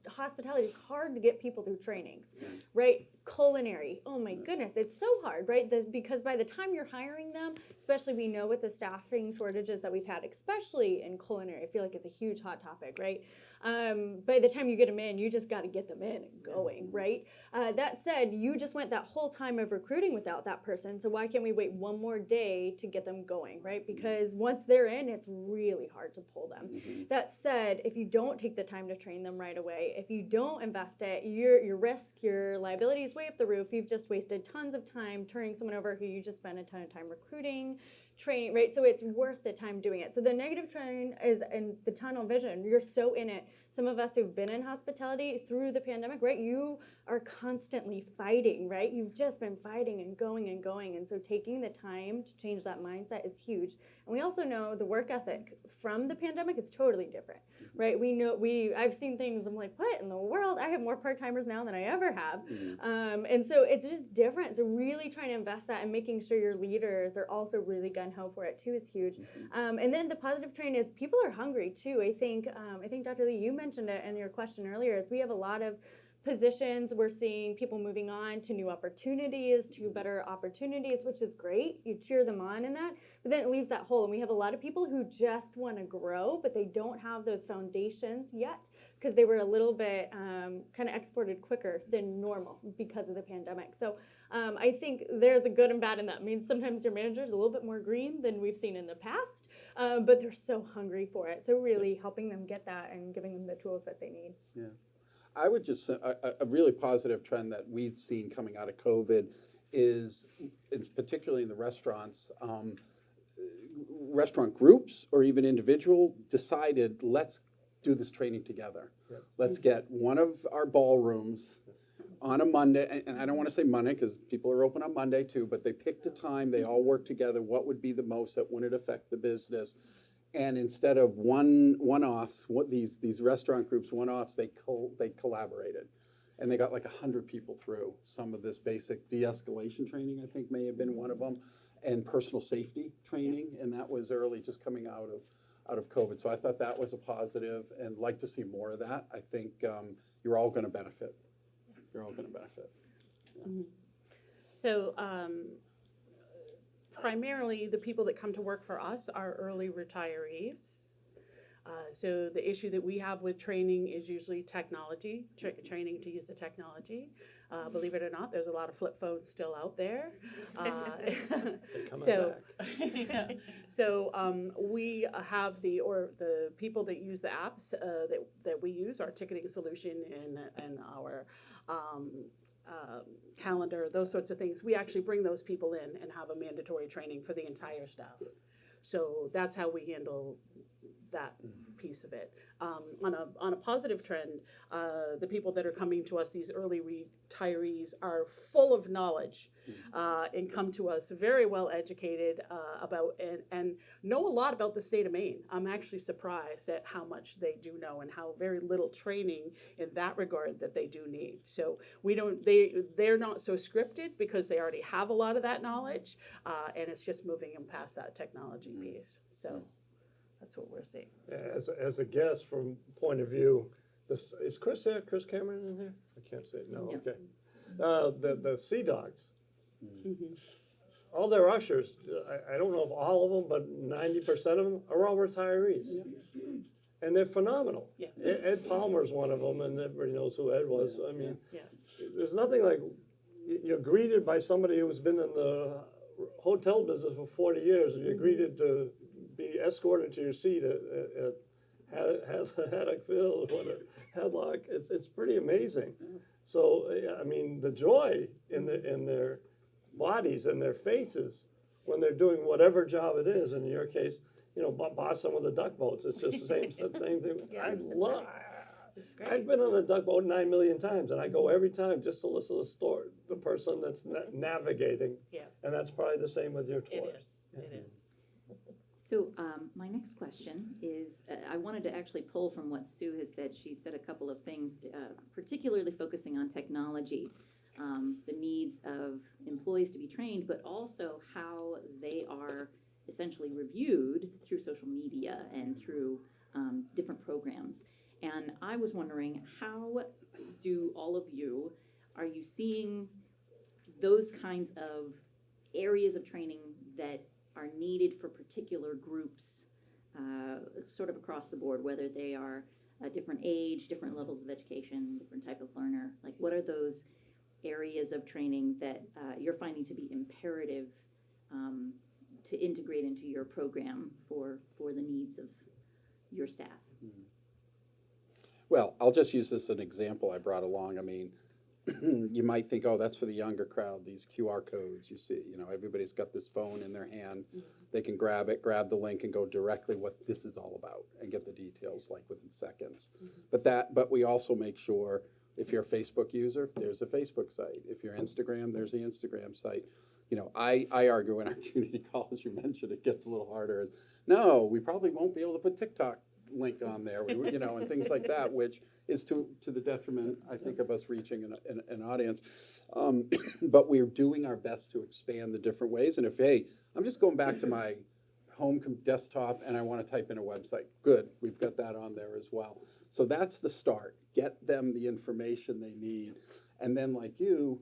hospitality. It's hard to get people through trainings, right? Culinary, oh my goodness, it's so hard, right? Because by the time you're hiring them, especially we know with the staffing shortages that we've had, especially in culinary, I feel like it's a huge hot topic, right? By the time you get them in, you just got to get them in and going, right? That said, you just went that whole time of recruiting without that person, so why can't we wait one more day to get them going, right? Because once they're in, it's really hard to pull them. That said, if you don't take the time to train them right away, if you don't invest it, your risk, your liability is way up the roof. You've just wasted tons of time turning someone over who you just spent a ton of time recruiting, training, right? So it's worth the time doing it. So the negative trend is in the tunnel vision. You're so in it. Some of us who've been in hospitality through the pandemic, right? You are constantly fighting, right? You've just been fighting and going and going. And so taking the time to change that mindset is huge. And we also know the work ethic from the pandemic is totally different, right? I've seen things, I'm like, what in the world? I have more part-timers now than I ever have. And so it's just different. So really trying to invest that and making sure your leaders are also really gung-ho for it too is huge. And then the positive trend is people are hungry too. I think Dr. Lee, you mentioned it in your question earlier, is we have a lot of positions. We're seeing people moving on to new opportunities, to better opportunities, which is great. You cheer them on in that, but then it leaves that hole. And we have a lot of people who just want to grow, but they don't have those foundations yet because they were a little bit kind of exported quicker than normal because of the pandemic. So I think there's a good and bad in that. I mean, sometimes your manager's a little bit more green than we've seen in the past, but they're so hungry for it. So really helping them get that and giving them the tools that they need. Yeah. I would just say a really positive trend that we've seen coming out of COVID is particularly in the restaurants, restaurant groups or even individual decided, let's do this training together. Yep. Let's get one of our ballrooms on a Monday, and I don't want to say Monday because people are open on Monday too, but they picked a time, they all worked together, what would be the most that wouldn't affect the business. And instead of one-offs, what these restaurant groups one-offs, they collaborated, and they got like 100 people through some of this basic de-escalation training. I think may have been one of them, and personal safety training, and that was early, just coming out of COVID. So I thought that was a positive, and like to see more of that. I think you're all going to benefit. You're all going to benefit. Yeah. So primarily, the people that come to work for us are early retirees. So the issue that we have with training is usually technology, training to use the technology. Believe it or not, there's a lot of flip phones still out there. Yeah. So we have the people that use the apps that we use, our ticketing solution and our calendar, those sorts of things. We actually bring those people in and have a mandatory training for the entire staff. So that's how we handle that piece of it. On a positive trend, the people that are coming to us, these early retirees, are full of knowledge and come to us very well educated about and know a lot about the state of Maine. I'm actually surprised at how much they do know and how very little training in that regard that they do need. So they're not so scripted because they already have a lot of that knowledge, and it's just moving them past that technology piece. So that's what we're seeing. As a guest from point of view, is Chris there? Chris Cameron in here? I can't say it. No, Yeah. Okay. The Sea Dogs. All their ushers, I don't know if all of them, but 90% of them are all retirees. And they're phenomenal. Yeah. Ed Palmer's one of them, and everybody knows who Ed was. I mean, Yeah. there's nothing like you're greeted by somebody who's been in the hotel business for 40 years, and you're greeted to be escorted to your seat at Haddock Field, what a headlock. It's pretty amazing. So I mean, the joy in their bodies and their faces when they're doing whatever job it is. In your case, boss some of the duck boats. It's just the same thing. Yeah, I that's love. right. That's great. I've been on a duck boat 9 million times, and I go every time just to listen to the story, the person that's navigating. Yeah. And that's probably the same with your tours. It is. It is. So my next question is, I wanted to actually pull from what Sue has said. She said a couple of things, particularly focusing on technology, the needs of employees to be trained, but also how they are essentially reviewed through social media and through different programs. And I was wondering, how do all of you, are you seeing those kinds of areas of training that are needed for particular groups, sort of across the board, whether they are a different age, different levels of education, different type of learner? Like, what are those areas of training that you're finding to be imperative to integrate into your program for the needs of your staff? Well, I'll just use this as an example I brought along. I mean, you might think, oh, that's for the younger crowd, these QR codes. You see, everybody's got this phone in their hand. They can grab it, grab the link, and go directly what this is all about and get the details like within seconds. But we also make sure if you're a Facebook user, there's a Facebook site. If you're Instagram, there's the Instagram site. I argue in our community college, you mentioned it gets a little harder. No, we probably won't be able to put TikTok link on there, and things like that, which is to the detriment, I think, of us reaching an audience. But we're doing our best to expand the different ways. And if, hey, I'm just going back to my home desktop and I want to type in a website, good, we've got that on there as well. So that's the start. Get them the information they need. And then like you,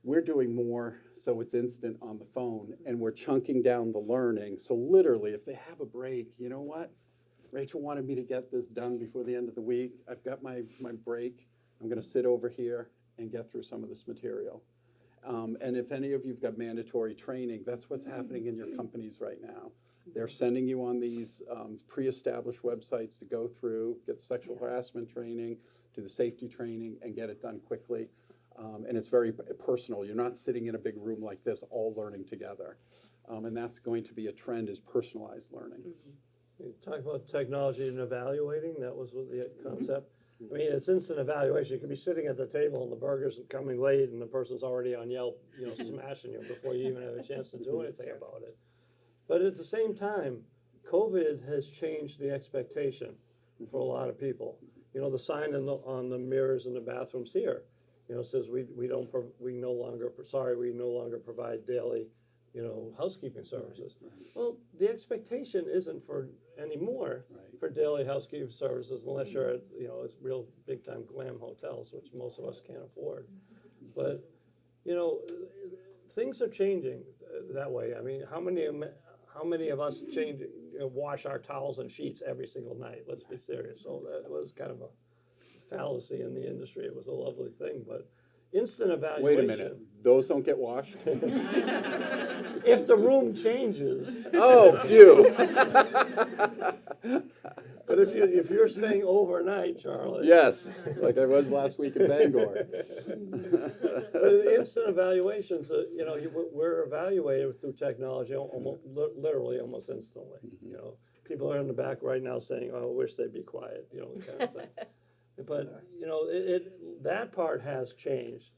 we're doing more so it's instant on the phone, and we're chunking down the learning. So literally, if they have a break, you know what? Rachel wanted me to get this done before the end of the week. I've got my break. I'm going to sit over here and get through some of this material. And if any of you've got mandatory training, that's what's happening in your companies right now. They're sending you on these pre-established websites to go through, get sexual harassment training, do the safety training, and get it done quickly. And it's very personal. You're not sitting in a big room like this all learning together. And that's going to be a trend, is personalized learning. You talk about technology and evaluating, that was what the concept. I mean, it's instant evaluation. You could be sitting at the table and the burgers are coming late and the person's already on Yelp, smashing you before you even have a chance to do anything about it. But at the same time, COVID has changed the expectation for a lot of people. You know, the sign on the mirrors in the bathrooms here, you know, says we no longer provide daily, you know, housekeeping services. Right. Well, the expectation isn't for anymore Right. for daily housekeeping services unless you're at, you know, it's real big time glam hotels, which most of us can't afford. But, you know, things are changing that way. I mean, how many of us wash our towels and sheets every single night? Let's be serious. So that was kind of a fallacy in the industry. It was a lovely thing, but instant evaluation. Wait a minute, those don't get washed? If the room changes. Oh, phew. But if you're staying overnight, Charlie. Yes, like I was last week in Bangor. But instant evaluations, you know, we're evaluated through technology literally almost instantly. You know, people are in the back right now saying, "Oh, I wish they'd be quiet," you know, kind of thing. But you know, that part has changed.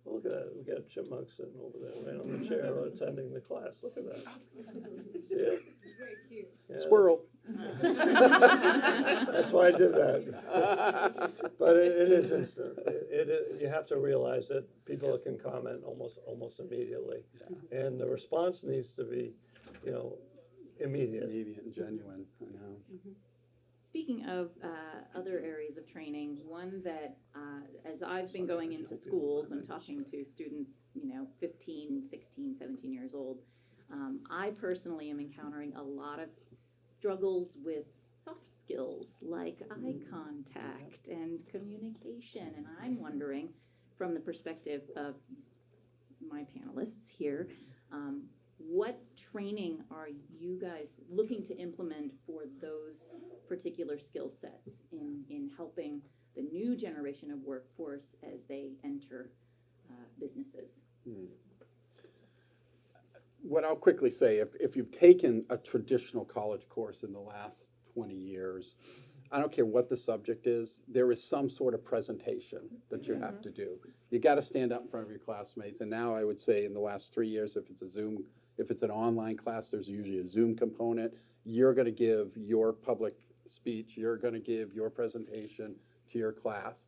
Well, look at that. We got chipmunks sitting over there, right on the chair, attending the class. Look at that. See it? Very cute. Yeah, Squirrel. That's why I did that. But it is instant. You have to realize that people can comment almost immediately, and the response needs to be, you know, immediate. Immediate and genuine, I know. Speaking of other areas of training, one that as I've been going into schools and talking to students, you know, 15, 16, 17 years old, I personally am encountering a lot of struggles with soft skills like eye contact and communication. And I'm wondering, from the perspective of my panelists here, what training are you guys looking to implement for those particular skill sets in helping the new generation of workforce as they enter businesses? What I'll quickly say, if you've taken a traditional college course in the last 20 years, I don't care what the subject is, there is some sort of presentation that you have to do. You got to stand up in front of your classmates. And now I would say in the last 3 years, if it's an online class, there's usually a Zoom component. You're going to give your public speech. You're going to give your presentation to your class,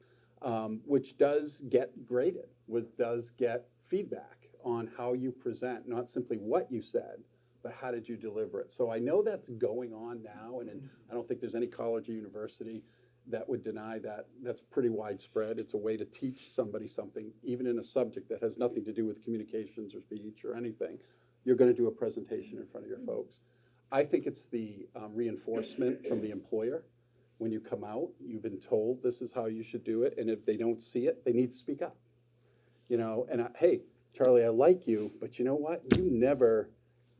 which does get graded, which does get feedback on how you present, not simply what you said, but how did you deliver it. So I know that's going on now, and I don't think there's any college or university that would deny that. That's pretty widespread. It's a way to teach somebody something, even in a subject that has nothing to do with communications or speech or anything. You're going to do a presentation in front of your folks. I think it's the reinforcement from the employer. When you come out, you've been told this is how you should do it, and if they don't see it, they need to speak up. You know, and hey, Charlie, I like you, but you know what? You never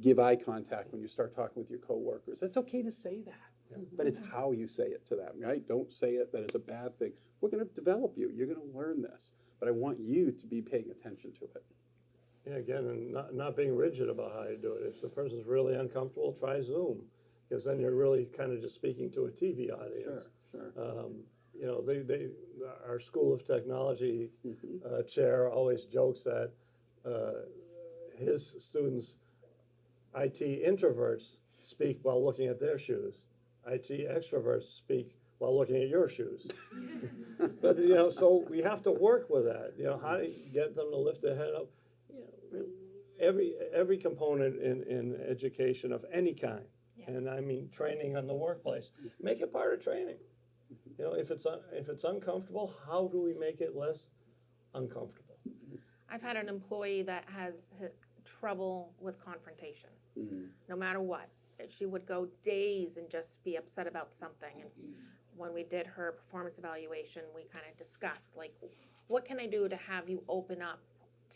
give eye contact when you start talking with your coworkers. It's okay to say that, but it's how you say it to them, right? Don't say it that it's a bad thing. We're going to develop you. You're going to learn this, but I want you to be paying attention to it. Yeah, again, and not being rigid about how you do it. If the person's really uncomfortable, try Zoom, because then you're really kind of just speaking to a TV audience. Sure. You know, our School of Technology chair always jokes that his students, IT introverts, speak while looking at their shoes. IT extroverts speak while looking at your shoes. But, you know, so we have to work with that. You know, how do you get them to lift their head up? You know, every component in education of any kind, and I mean training in the workplace, make it part of training. You know, if it's uncomfortable, how do we make it less uncomfortable? I've had an employee that has trouble with confrontation, no matter what. She would go days and just be upset about something. And when we did her performance evaluation, we kind of discussed, like, what can I do to have you open up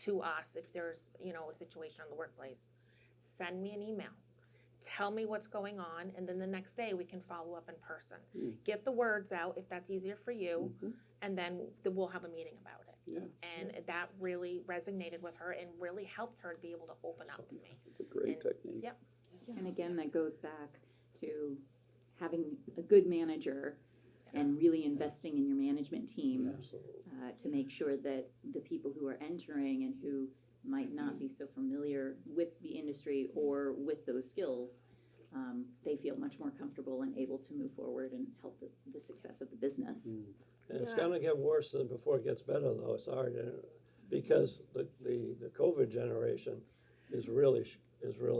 to us if there's, you know, a situation in the workplace? Send me an email. Tell me what's going on, and then the next day we can follow up in person. Get the words out if that's easier for you, and then we'll have a meeting about it. And that really resonated with her and really helped her to be able to open up to me. It's a great technique. Yep. And again, that goes back to having a good manager and really investing in your management team to make sure that the people who are entering and who might not be so familiar with the industry or with those skills they feel much more comfortable and able to move forward and help the success of the business. And it's gonna get worse than before it gets better, though, sorry, because the COVID generation is really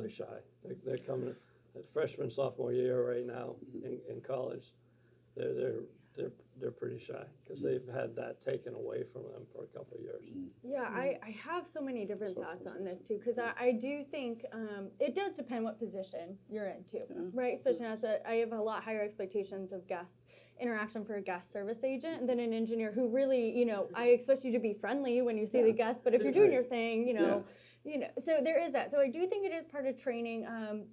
shy. They're coming, freshman, sophomore year right now in college, they're pretty shy, because they've had that taken away from them for a couple of years. Yeah, I have so many different thoughts on this too, because I do think it does depend what position you're in too, right? Especially as I have a lot higher expectations of guest interaction for a guest service agent than an engineer who really, I expect you to be friendly when you see the guest, but if you're doing your thing, so there is that. So I do think it is part of training,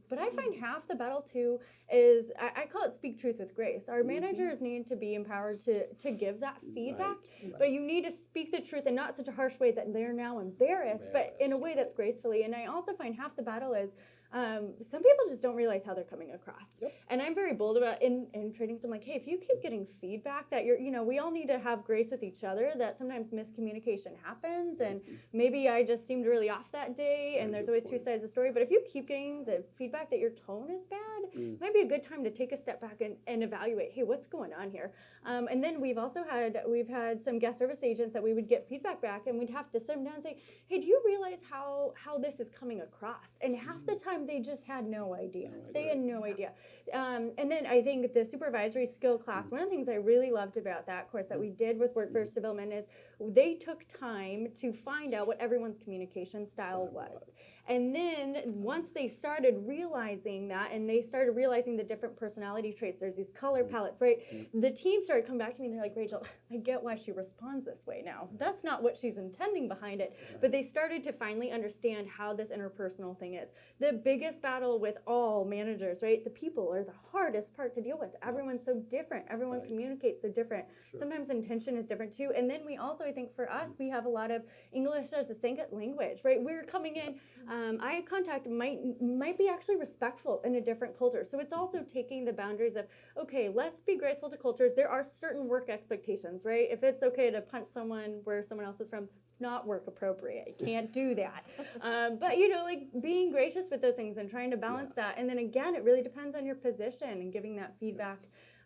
but I find half the battle too is, I call it speak truth with grace. Our managers need to be empowered to give that feedback, but you need to speak the truth in not such a harsh way that they're now embarrassed, but in a way that's gracefully. And I also find half the battle is, some people just don't realize how they're coming across. And I'm very bold about in training. So I'm like, hey, if you keep getting feedback that we all need to have grace with each other, that sometimes miscommunication happens, and maybe I just seemed really off that day, and there's always two sides of the story. But if you keep getting the feedback that your tone is bad, it might be a good time to take a step back and evaluate, hey, what's going on here? And then we've had some guest service agents that we would get feedback back, and we'd have to sit them down and say, hey, do you realize how this is coming across? And half the time they just had no idea. They had no idea. And then I think the supervisory skill class, one of the things I really loved about that course that we did with workforce development is they took time to find out what everyone's communication style was. And then once they started realizing that, and they started realizing the different personality traits, there's these color palettes, right? The team started coming back to me and they're like, Rachel, I get why she responds this way now. That's not what she's intending behind it. But they started to finally understand how this interpersonal thing is. The biggest battle with all managers, right? The people are the hardest part to deal with. Everyone's so different. Everyone communicates so different. Sometimes intention is different too. And then we also, I think for us, we have a lot of English as a second language, right? We're coming in, eye contact might be actually respectful in a different culture. So it's also taking the boundaries of, okay, let's be graceful to cultures. There are certain work expectations, right? If it's okay to punch someone where someone else is from, it's not work appropriate. You can't do that. But like being gracious with those things and trying to balance that. And then again, it really depends on your position and giving that feedback.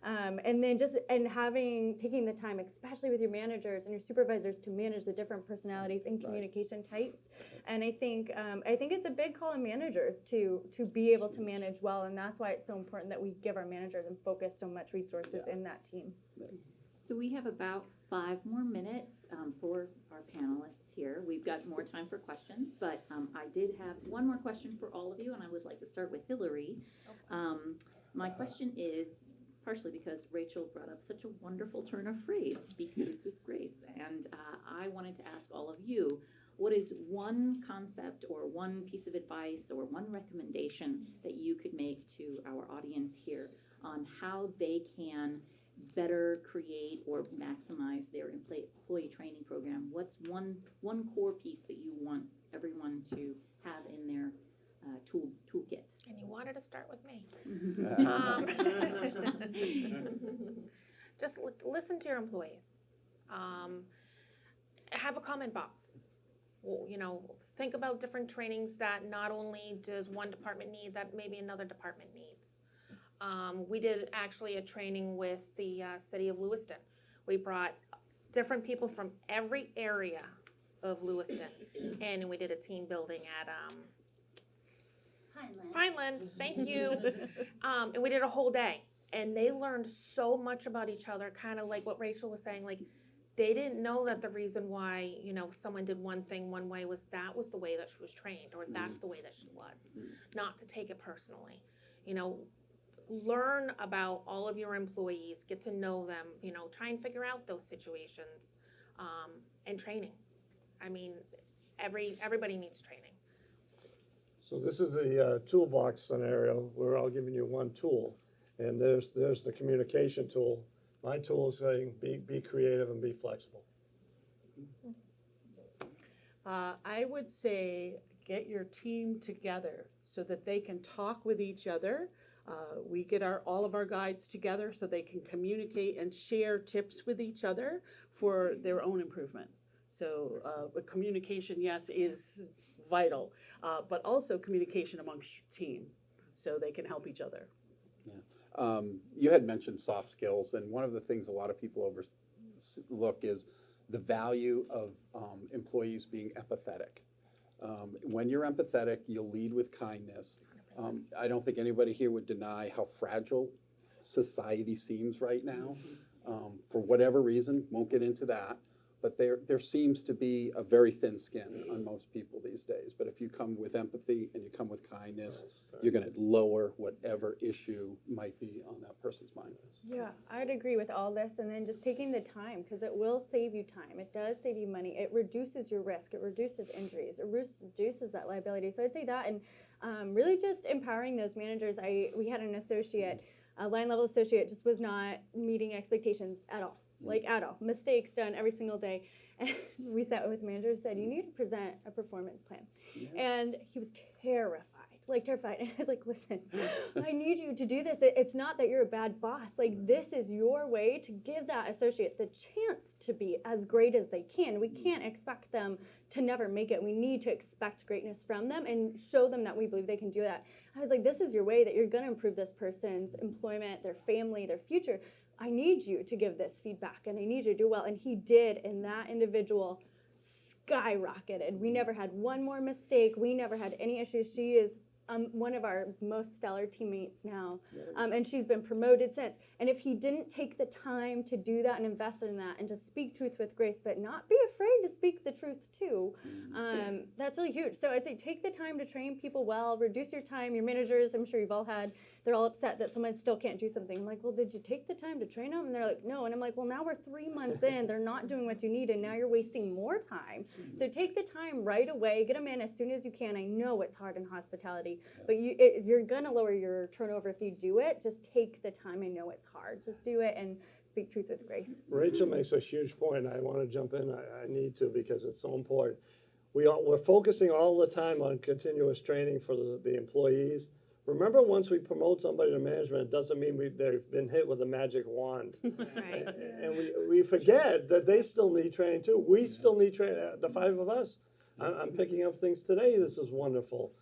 And then taking the time, especially with your managers and your supervisors, to manage the different personalities and communication types. And I think it's a big call on managers to be able to manage well, and that's why it's so important that we give our managers and focus so much resources in that team. So we have about 5 more minutes for our panelists here. We've got more time for questions, but I did have one more question for all of you, and I would like to start with Hillary. My question is, partially because Rachel brought up such a wonderful turn of phrase, speak truth with grace, and I wanted to ask all of you, what is one concept or one piece of advice or one recommendation that you could make to our audience here on how they can better create or maximize their employee training program? What's one core piece that you want everyone to have in their toolkit? And you wanted to start with me. Just listen to your employees. Have a comment box. Think about different trainings that not only does one department need, that maybe another department needs. We did actually a training with the city of Lewiston. We brought different people from every area of Lewiston, and we did a team building at Pineland, thank you. And we did a whole day, and they learned so much about each other, kind of like what Rachel was saying, like they didn't know that the reason why, someone did one thing one way was the way that she was trained, or that's the way that she was, not to take it personally. Learn about all of your employees, get to know them, try and figure out those situations, and training. I mean, everybody needs training. So this is a toolbox scenario where I'll giving you one tool, and there's the communication tool. My tool is saying be creative and be flexible. I would say get your team together so that they can talk with each other. We get all of our guides together so they can communicate and share tips with each other for their own improvement. So communication, yes, is vital, but also communication amongst your team. so they can help each other. You had mentioned soft skills, and one of the things a lot of people overlook is the value of employees being empathetic. When you're empathetic, you'll lead with kindness. I don't think anybody here would deny how fragile society seems right now. For whatever reason, won't get into that, but there seems to be a very thin skin on most people these days. But if you come with empathy and you come with kindness, you're going to lower whatever issue might be on that person's mind. Yeah, I'd agree with all this, and then just taking the time, because it will save you time. It does save you money. It reduces your risk. It reduces injuries. It reduces that liability. So I'd say that, and really just empowering those managers. We had an associate, a line level associate, just was not meeting expectations at all. Like at all. Mistakes done every single day. And we sat with the manager and said, you need to present a performance plan. Yeah. And he was terrified. And I was like, listen, I need you to do this. It's not that you're a bad boss. Like, this is your way to give that associate the chance to be as great as they can. We can't expect them to never make it. We need to expect greatness from them and show them that we believe they can do that. I was like, this is your way that you're going to improve this person's employment, their family, their future. I need you to give this feedback, and I need you to do well. And he did, and that individual skyrocketed. We never had one more mistake. We never had any issues. She is one of our most stellar teammates now, and she's been promoted since. And if he didn't take the time to do that and invest in that and to speak truth with grace, but not be afraid to speak the truth too, that's really huge. So I'd say take the time to train people well, reduce your time. Your managers, I'm sure you've all had, they're all upset that someone still can't do something. I'm like, well, did you take the time to train them? And they're like, no. And I'm like, well, now we're 3 months in. They're not doing what you need, and now you're wasting more time. So take the time right away. Get them in as soon as you can. I know it's hard in hospitality, but you're going to lower your turnover if you do it. Just take the time. I know it's hard. Just do it and speak truth with grace. Rachel makes a huge point. I want to jump in. I need to, because it's so important. We're focusing all the time on continuous training for the employees. Remember, once we promote somebody to management, it doesn't mean they've been hit with a magic wand. Right. And we forget that they still need training too. We still need training. The 5 of us, I'm picking up things today. This is wonderful.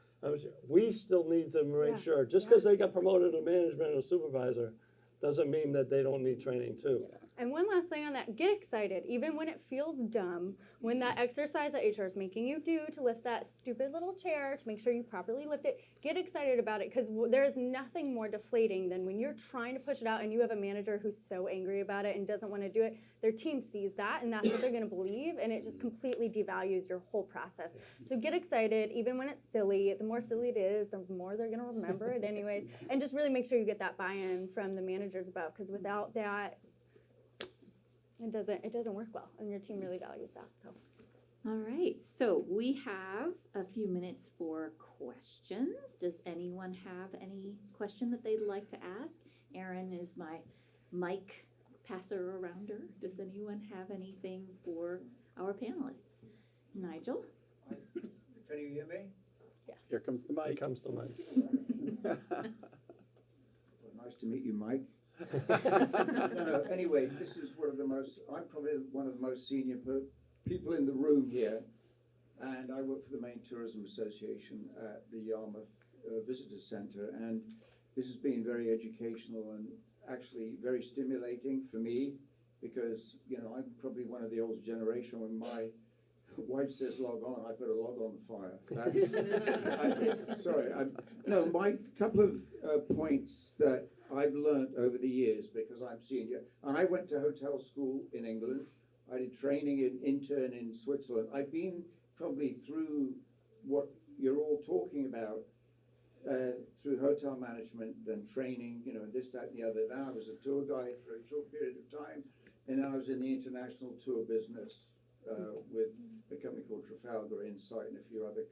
We still need to make sure, just because they got promoted to management or supervisor, doesn't mean that they don't need training too. And one last thing on that, get excited, even when it feels dumb, when that exercise that HR is making you do to lift that stupid little chair, to make sure you properly lift it, get excited about it, because there is nothing more deflating than when you're trying to push it out and you have a manager who's so angry about it and doesn't want to do it. Their team sees that, and that's what they're going to believe, and it just completely devalues your whole process. So get excited, even when it's silly. The more silly it is, the more they're going to remember it anyways. And just really make sure you get that buy-in from the managers above, because without that, it doesn't work well, and your team really values that. So. All right, so we have a few minutes for questions. Does anyone have any question that they'd like to ask? Erin is my mic passer arounder. Does anyone have anything for our panelists? Nigel? Can you hear me? Yeah. Here comes the mic. Here comes the mic. Well, nice to meet you, Mike. No, anyway, this is I'm probably one of the most senior people in the room here, and I work for the Maine Tourism Association at the Yarmouth Visitor Center, and this has been very educational and actually very stimulating for me, because, I'm probably one of the old generation. When my wife says log on, I've got to log on the fire. My couple of points that I've learned over the years, because I'm senior, and I went to hotel school in England. I did training in intern in Switzerland. I've been probably through what you're all talking about, through hotel management, then training, this, that, and the other. Then I was a tour guide for a short period of time, and then I was in the international tour business with a company called Trafalgar Insight and a few other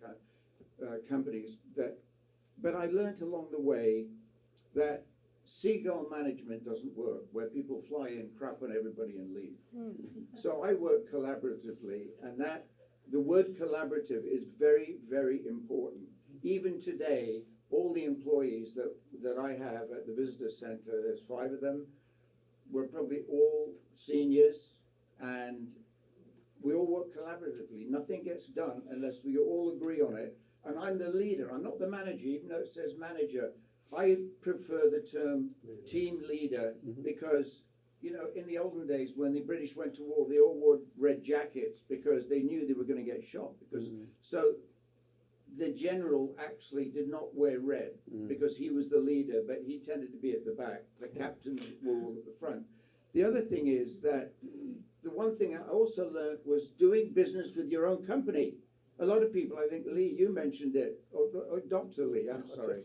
companies. But I learned along the way that seagull management doesn't work, where people fly in, crap on everybody, and leave. So I work collaboratively, and the word collaborative is very, very important. Even today, all the employees that I have at the visitor center, there's 5 of them, we're probably all seniors, and we all work collaboratively. Nothing gets done unless we all agree on it. And I'm the leader. I'm not the manager, even though it says manager. I prefer the term team leader because, you know, in the olden days when the British went to war, they all wore red jackets because they knew they were going to get shot. Because so the general actually did not wear red because he was the leader, but he tended to be at the back. The captains were all at the front. The other thing is that the one thing I also learned was doing business with your own company. A lot of people, I think, Lee, you mentioned it, or Dr. Lee, I'm sorry.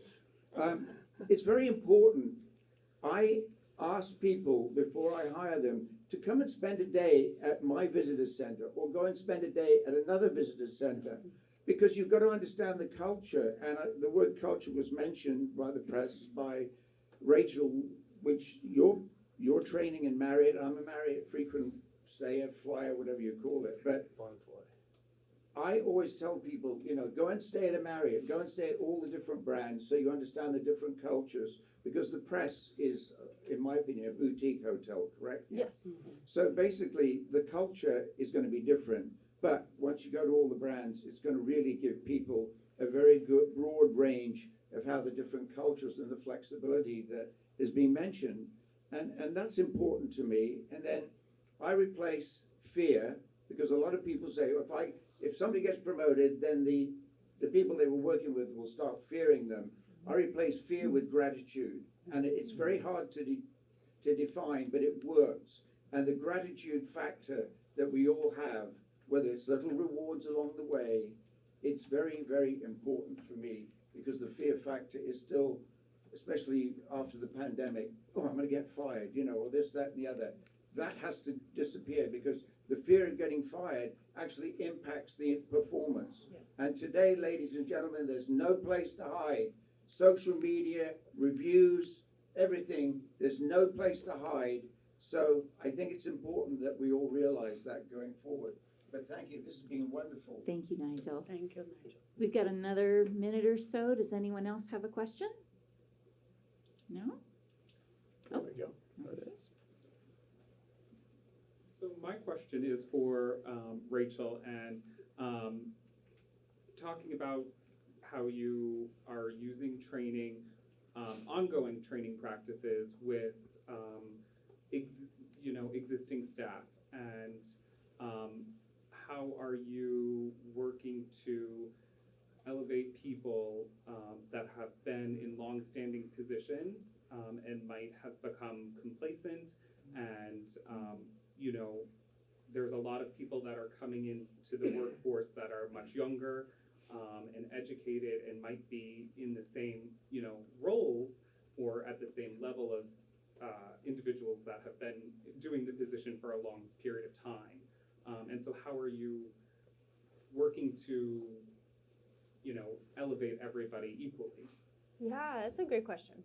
It's very important. I ask people before I hire them to come and spend a day at my visitor center or go and spend a day at another visitor center because you've got to understand the culture. And the word culture was mentioned by the press, by Rachel, which you're training in Marriott. I'm a Marriott frequent stayer, flyer, whatever you call it. But I always tell people, you know, go and stay at a Marriott, go and stay at all the different brands so you understand the different cultures, because the press is, in my opinion, a boutique hotel, correct? Yes. So basically, the culture is going to be different, but once you go to all the brands, it's going to really give people a very good broad range of how the different cultures and the flexibility that is being mentioned, and that's important to me. And then I replace fear, because a lot of people say, if somebody gets promoted, then the people they were working with will start fearing them. I replace fear with gratitude, and it's very hard to define, but it works. And the gratitude factor that we all have, whether it's little rewards along the way, it's very, very important for me, because the fear factor is still, especially after the pandemic, oh, I'm going to get fired, you know, or this, that, and the other. That has to disappear, because the fear of getting fired actually impacts the performance. And today, ladies and gentlemen, there's no place to hide. Social media, reviews, everything, there's no place to hide. So I think it's important that we all realize that going forward. But thank you, this has been wonderful. Thank you, Nigel. Thank you, Nigel. We've got another minute or so. Does anyone else have a question? No? There we go. That is. So my question is for Rachel, and talking about how you are using training, ongoing training practices with existing staff, and how are you working to elevate people that have been in long-standing positions and might have become complacent, and there's a lot of people that are coming into the workforce that are much younger and educated and might be in the same, roles or at the same level of individuals that have been doing the position for a long period of time. And so how are you working to, elevate everybody equally? Yeah, that's a great question.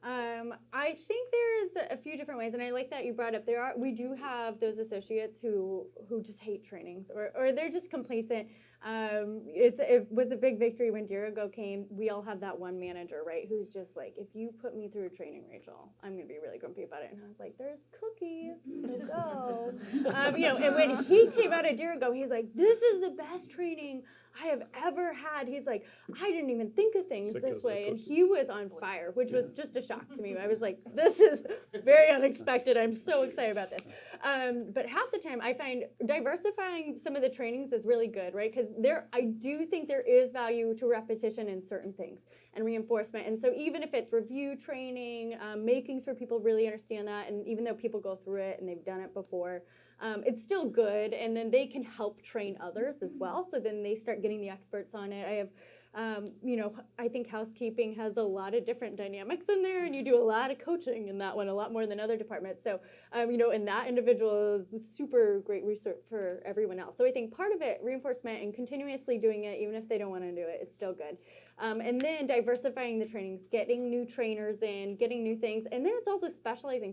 I think there's a few different ways, and I like that you brought up. We do have those associates who just hate trainings, or they're just complacent. It was a big victory when Dirigo came. We all have that one manager, right, who's just like, if you put me through a training, Rachel, I'm gonna be really grumpy about it. And I was like, there's cookies, so go. And when he came out of Dirigo, he's like, this is the best training I have ever had. He's like, I didn't even think of things this way. And he was on fire, which was just a shock to me. I was like, this is very unexpected. I'm so excited about this. But half the time I find diversifying some of the trainings is really good, right? Because I do think there is value to repetition in certain things and reinforcement. And so even if it's review training, making sure people really understand that, and even though people go through it and they've done it before, it's still good, and then they can help train others as well. So then they start getting the experts on it. I have, I think housekeeping has a lot of different dynamics in there, and you do a lot of coaching in that one, a lot more than other departments. So, and that individual is a super great resource for everyone else. So I think part of it, reinforcement and continuously doing it, even if they don't want to do it, is still good. And then diversifying the trainings, getting new trainers in, getting new things. And then it's also specializing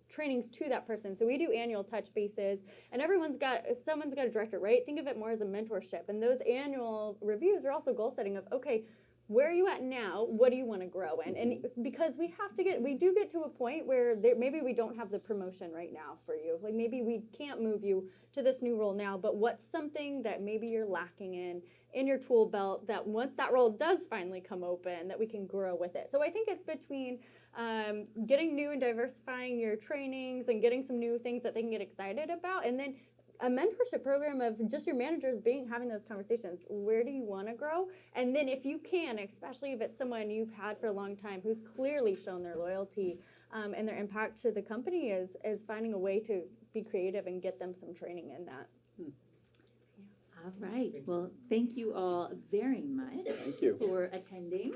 trainings to that person. So we do annual touch bases, and someone's got a director, right? Think of it more as a mentorship. And those annual reviews are also goal setting of, okay, where are you at now? What do you want to grow in? And because we do get to a point where maybe we don't have the promotion right now for you. Like maybe we can't move you to this new role now, but what's something that maybe you're lacking in your tool belt that once that role does finally come open, that we can grow with it. So I think it's between getting new and diversifying your trainings and getting some new things that they can get excited about, and then a mentorship program of just your managers having those conversations. Where do you want to grow? And then if you can, especially if it's someone you've had for a long time who's clearly shown their loyalty and their impact to the company, is finding a way to be creative and get them some training in that. All right. Well, thank you all very much for attending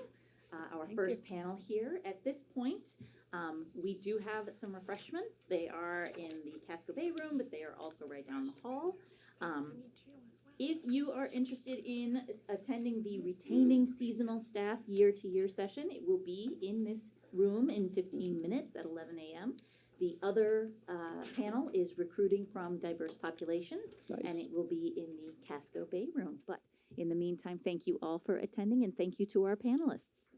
our first panel here. At this point, we do have some refreshments. They are in the Casco Bay room, but they are also right down the hall. If you are interested in attending the Retaining Seasonal Staff Year-to-Year session, it will be in this room in 15 minutes at 11 a.m. The other panel is Recruiting from Diverse Populations, and it will be in the Casco Bay room. But in the meantime, thank you all for attending, and thank you to our panelists.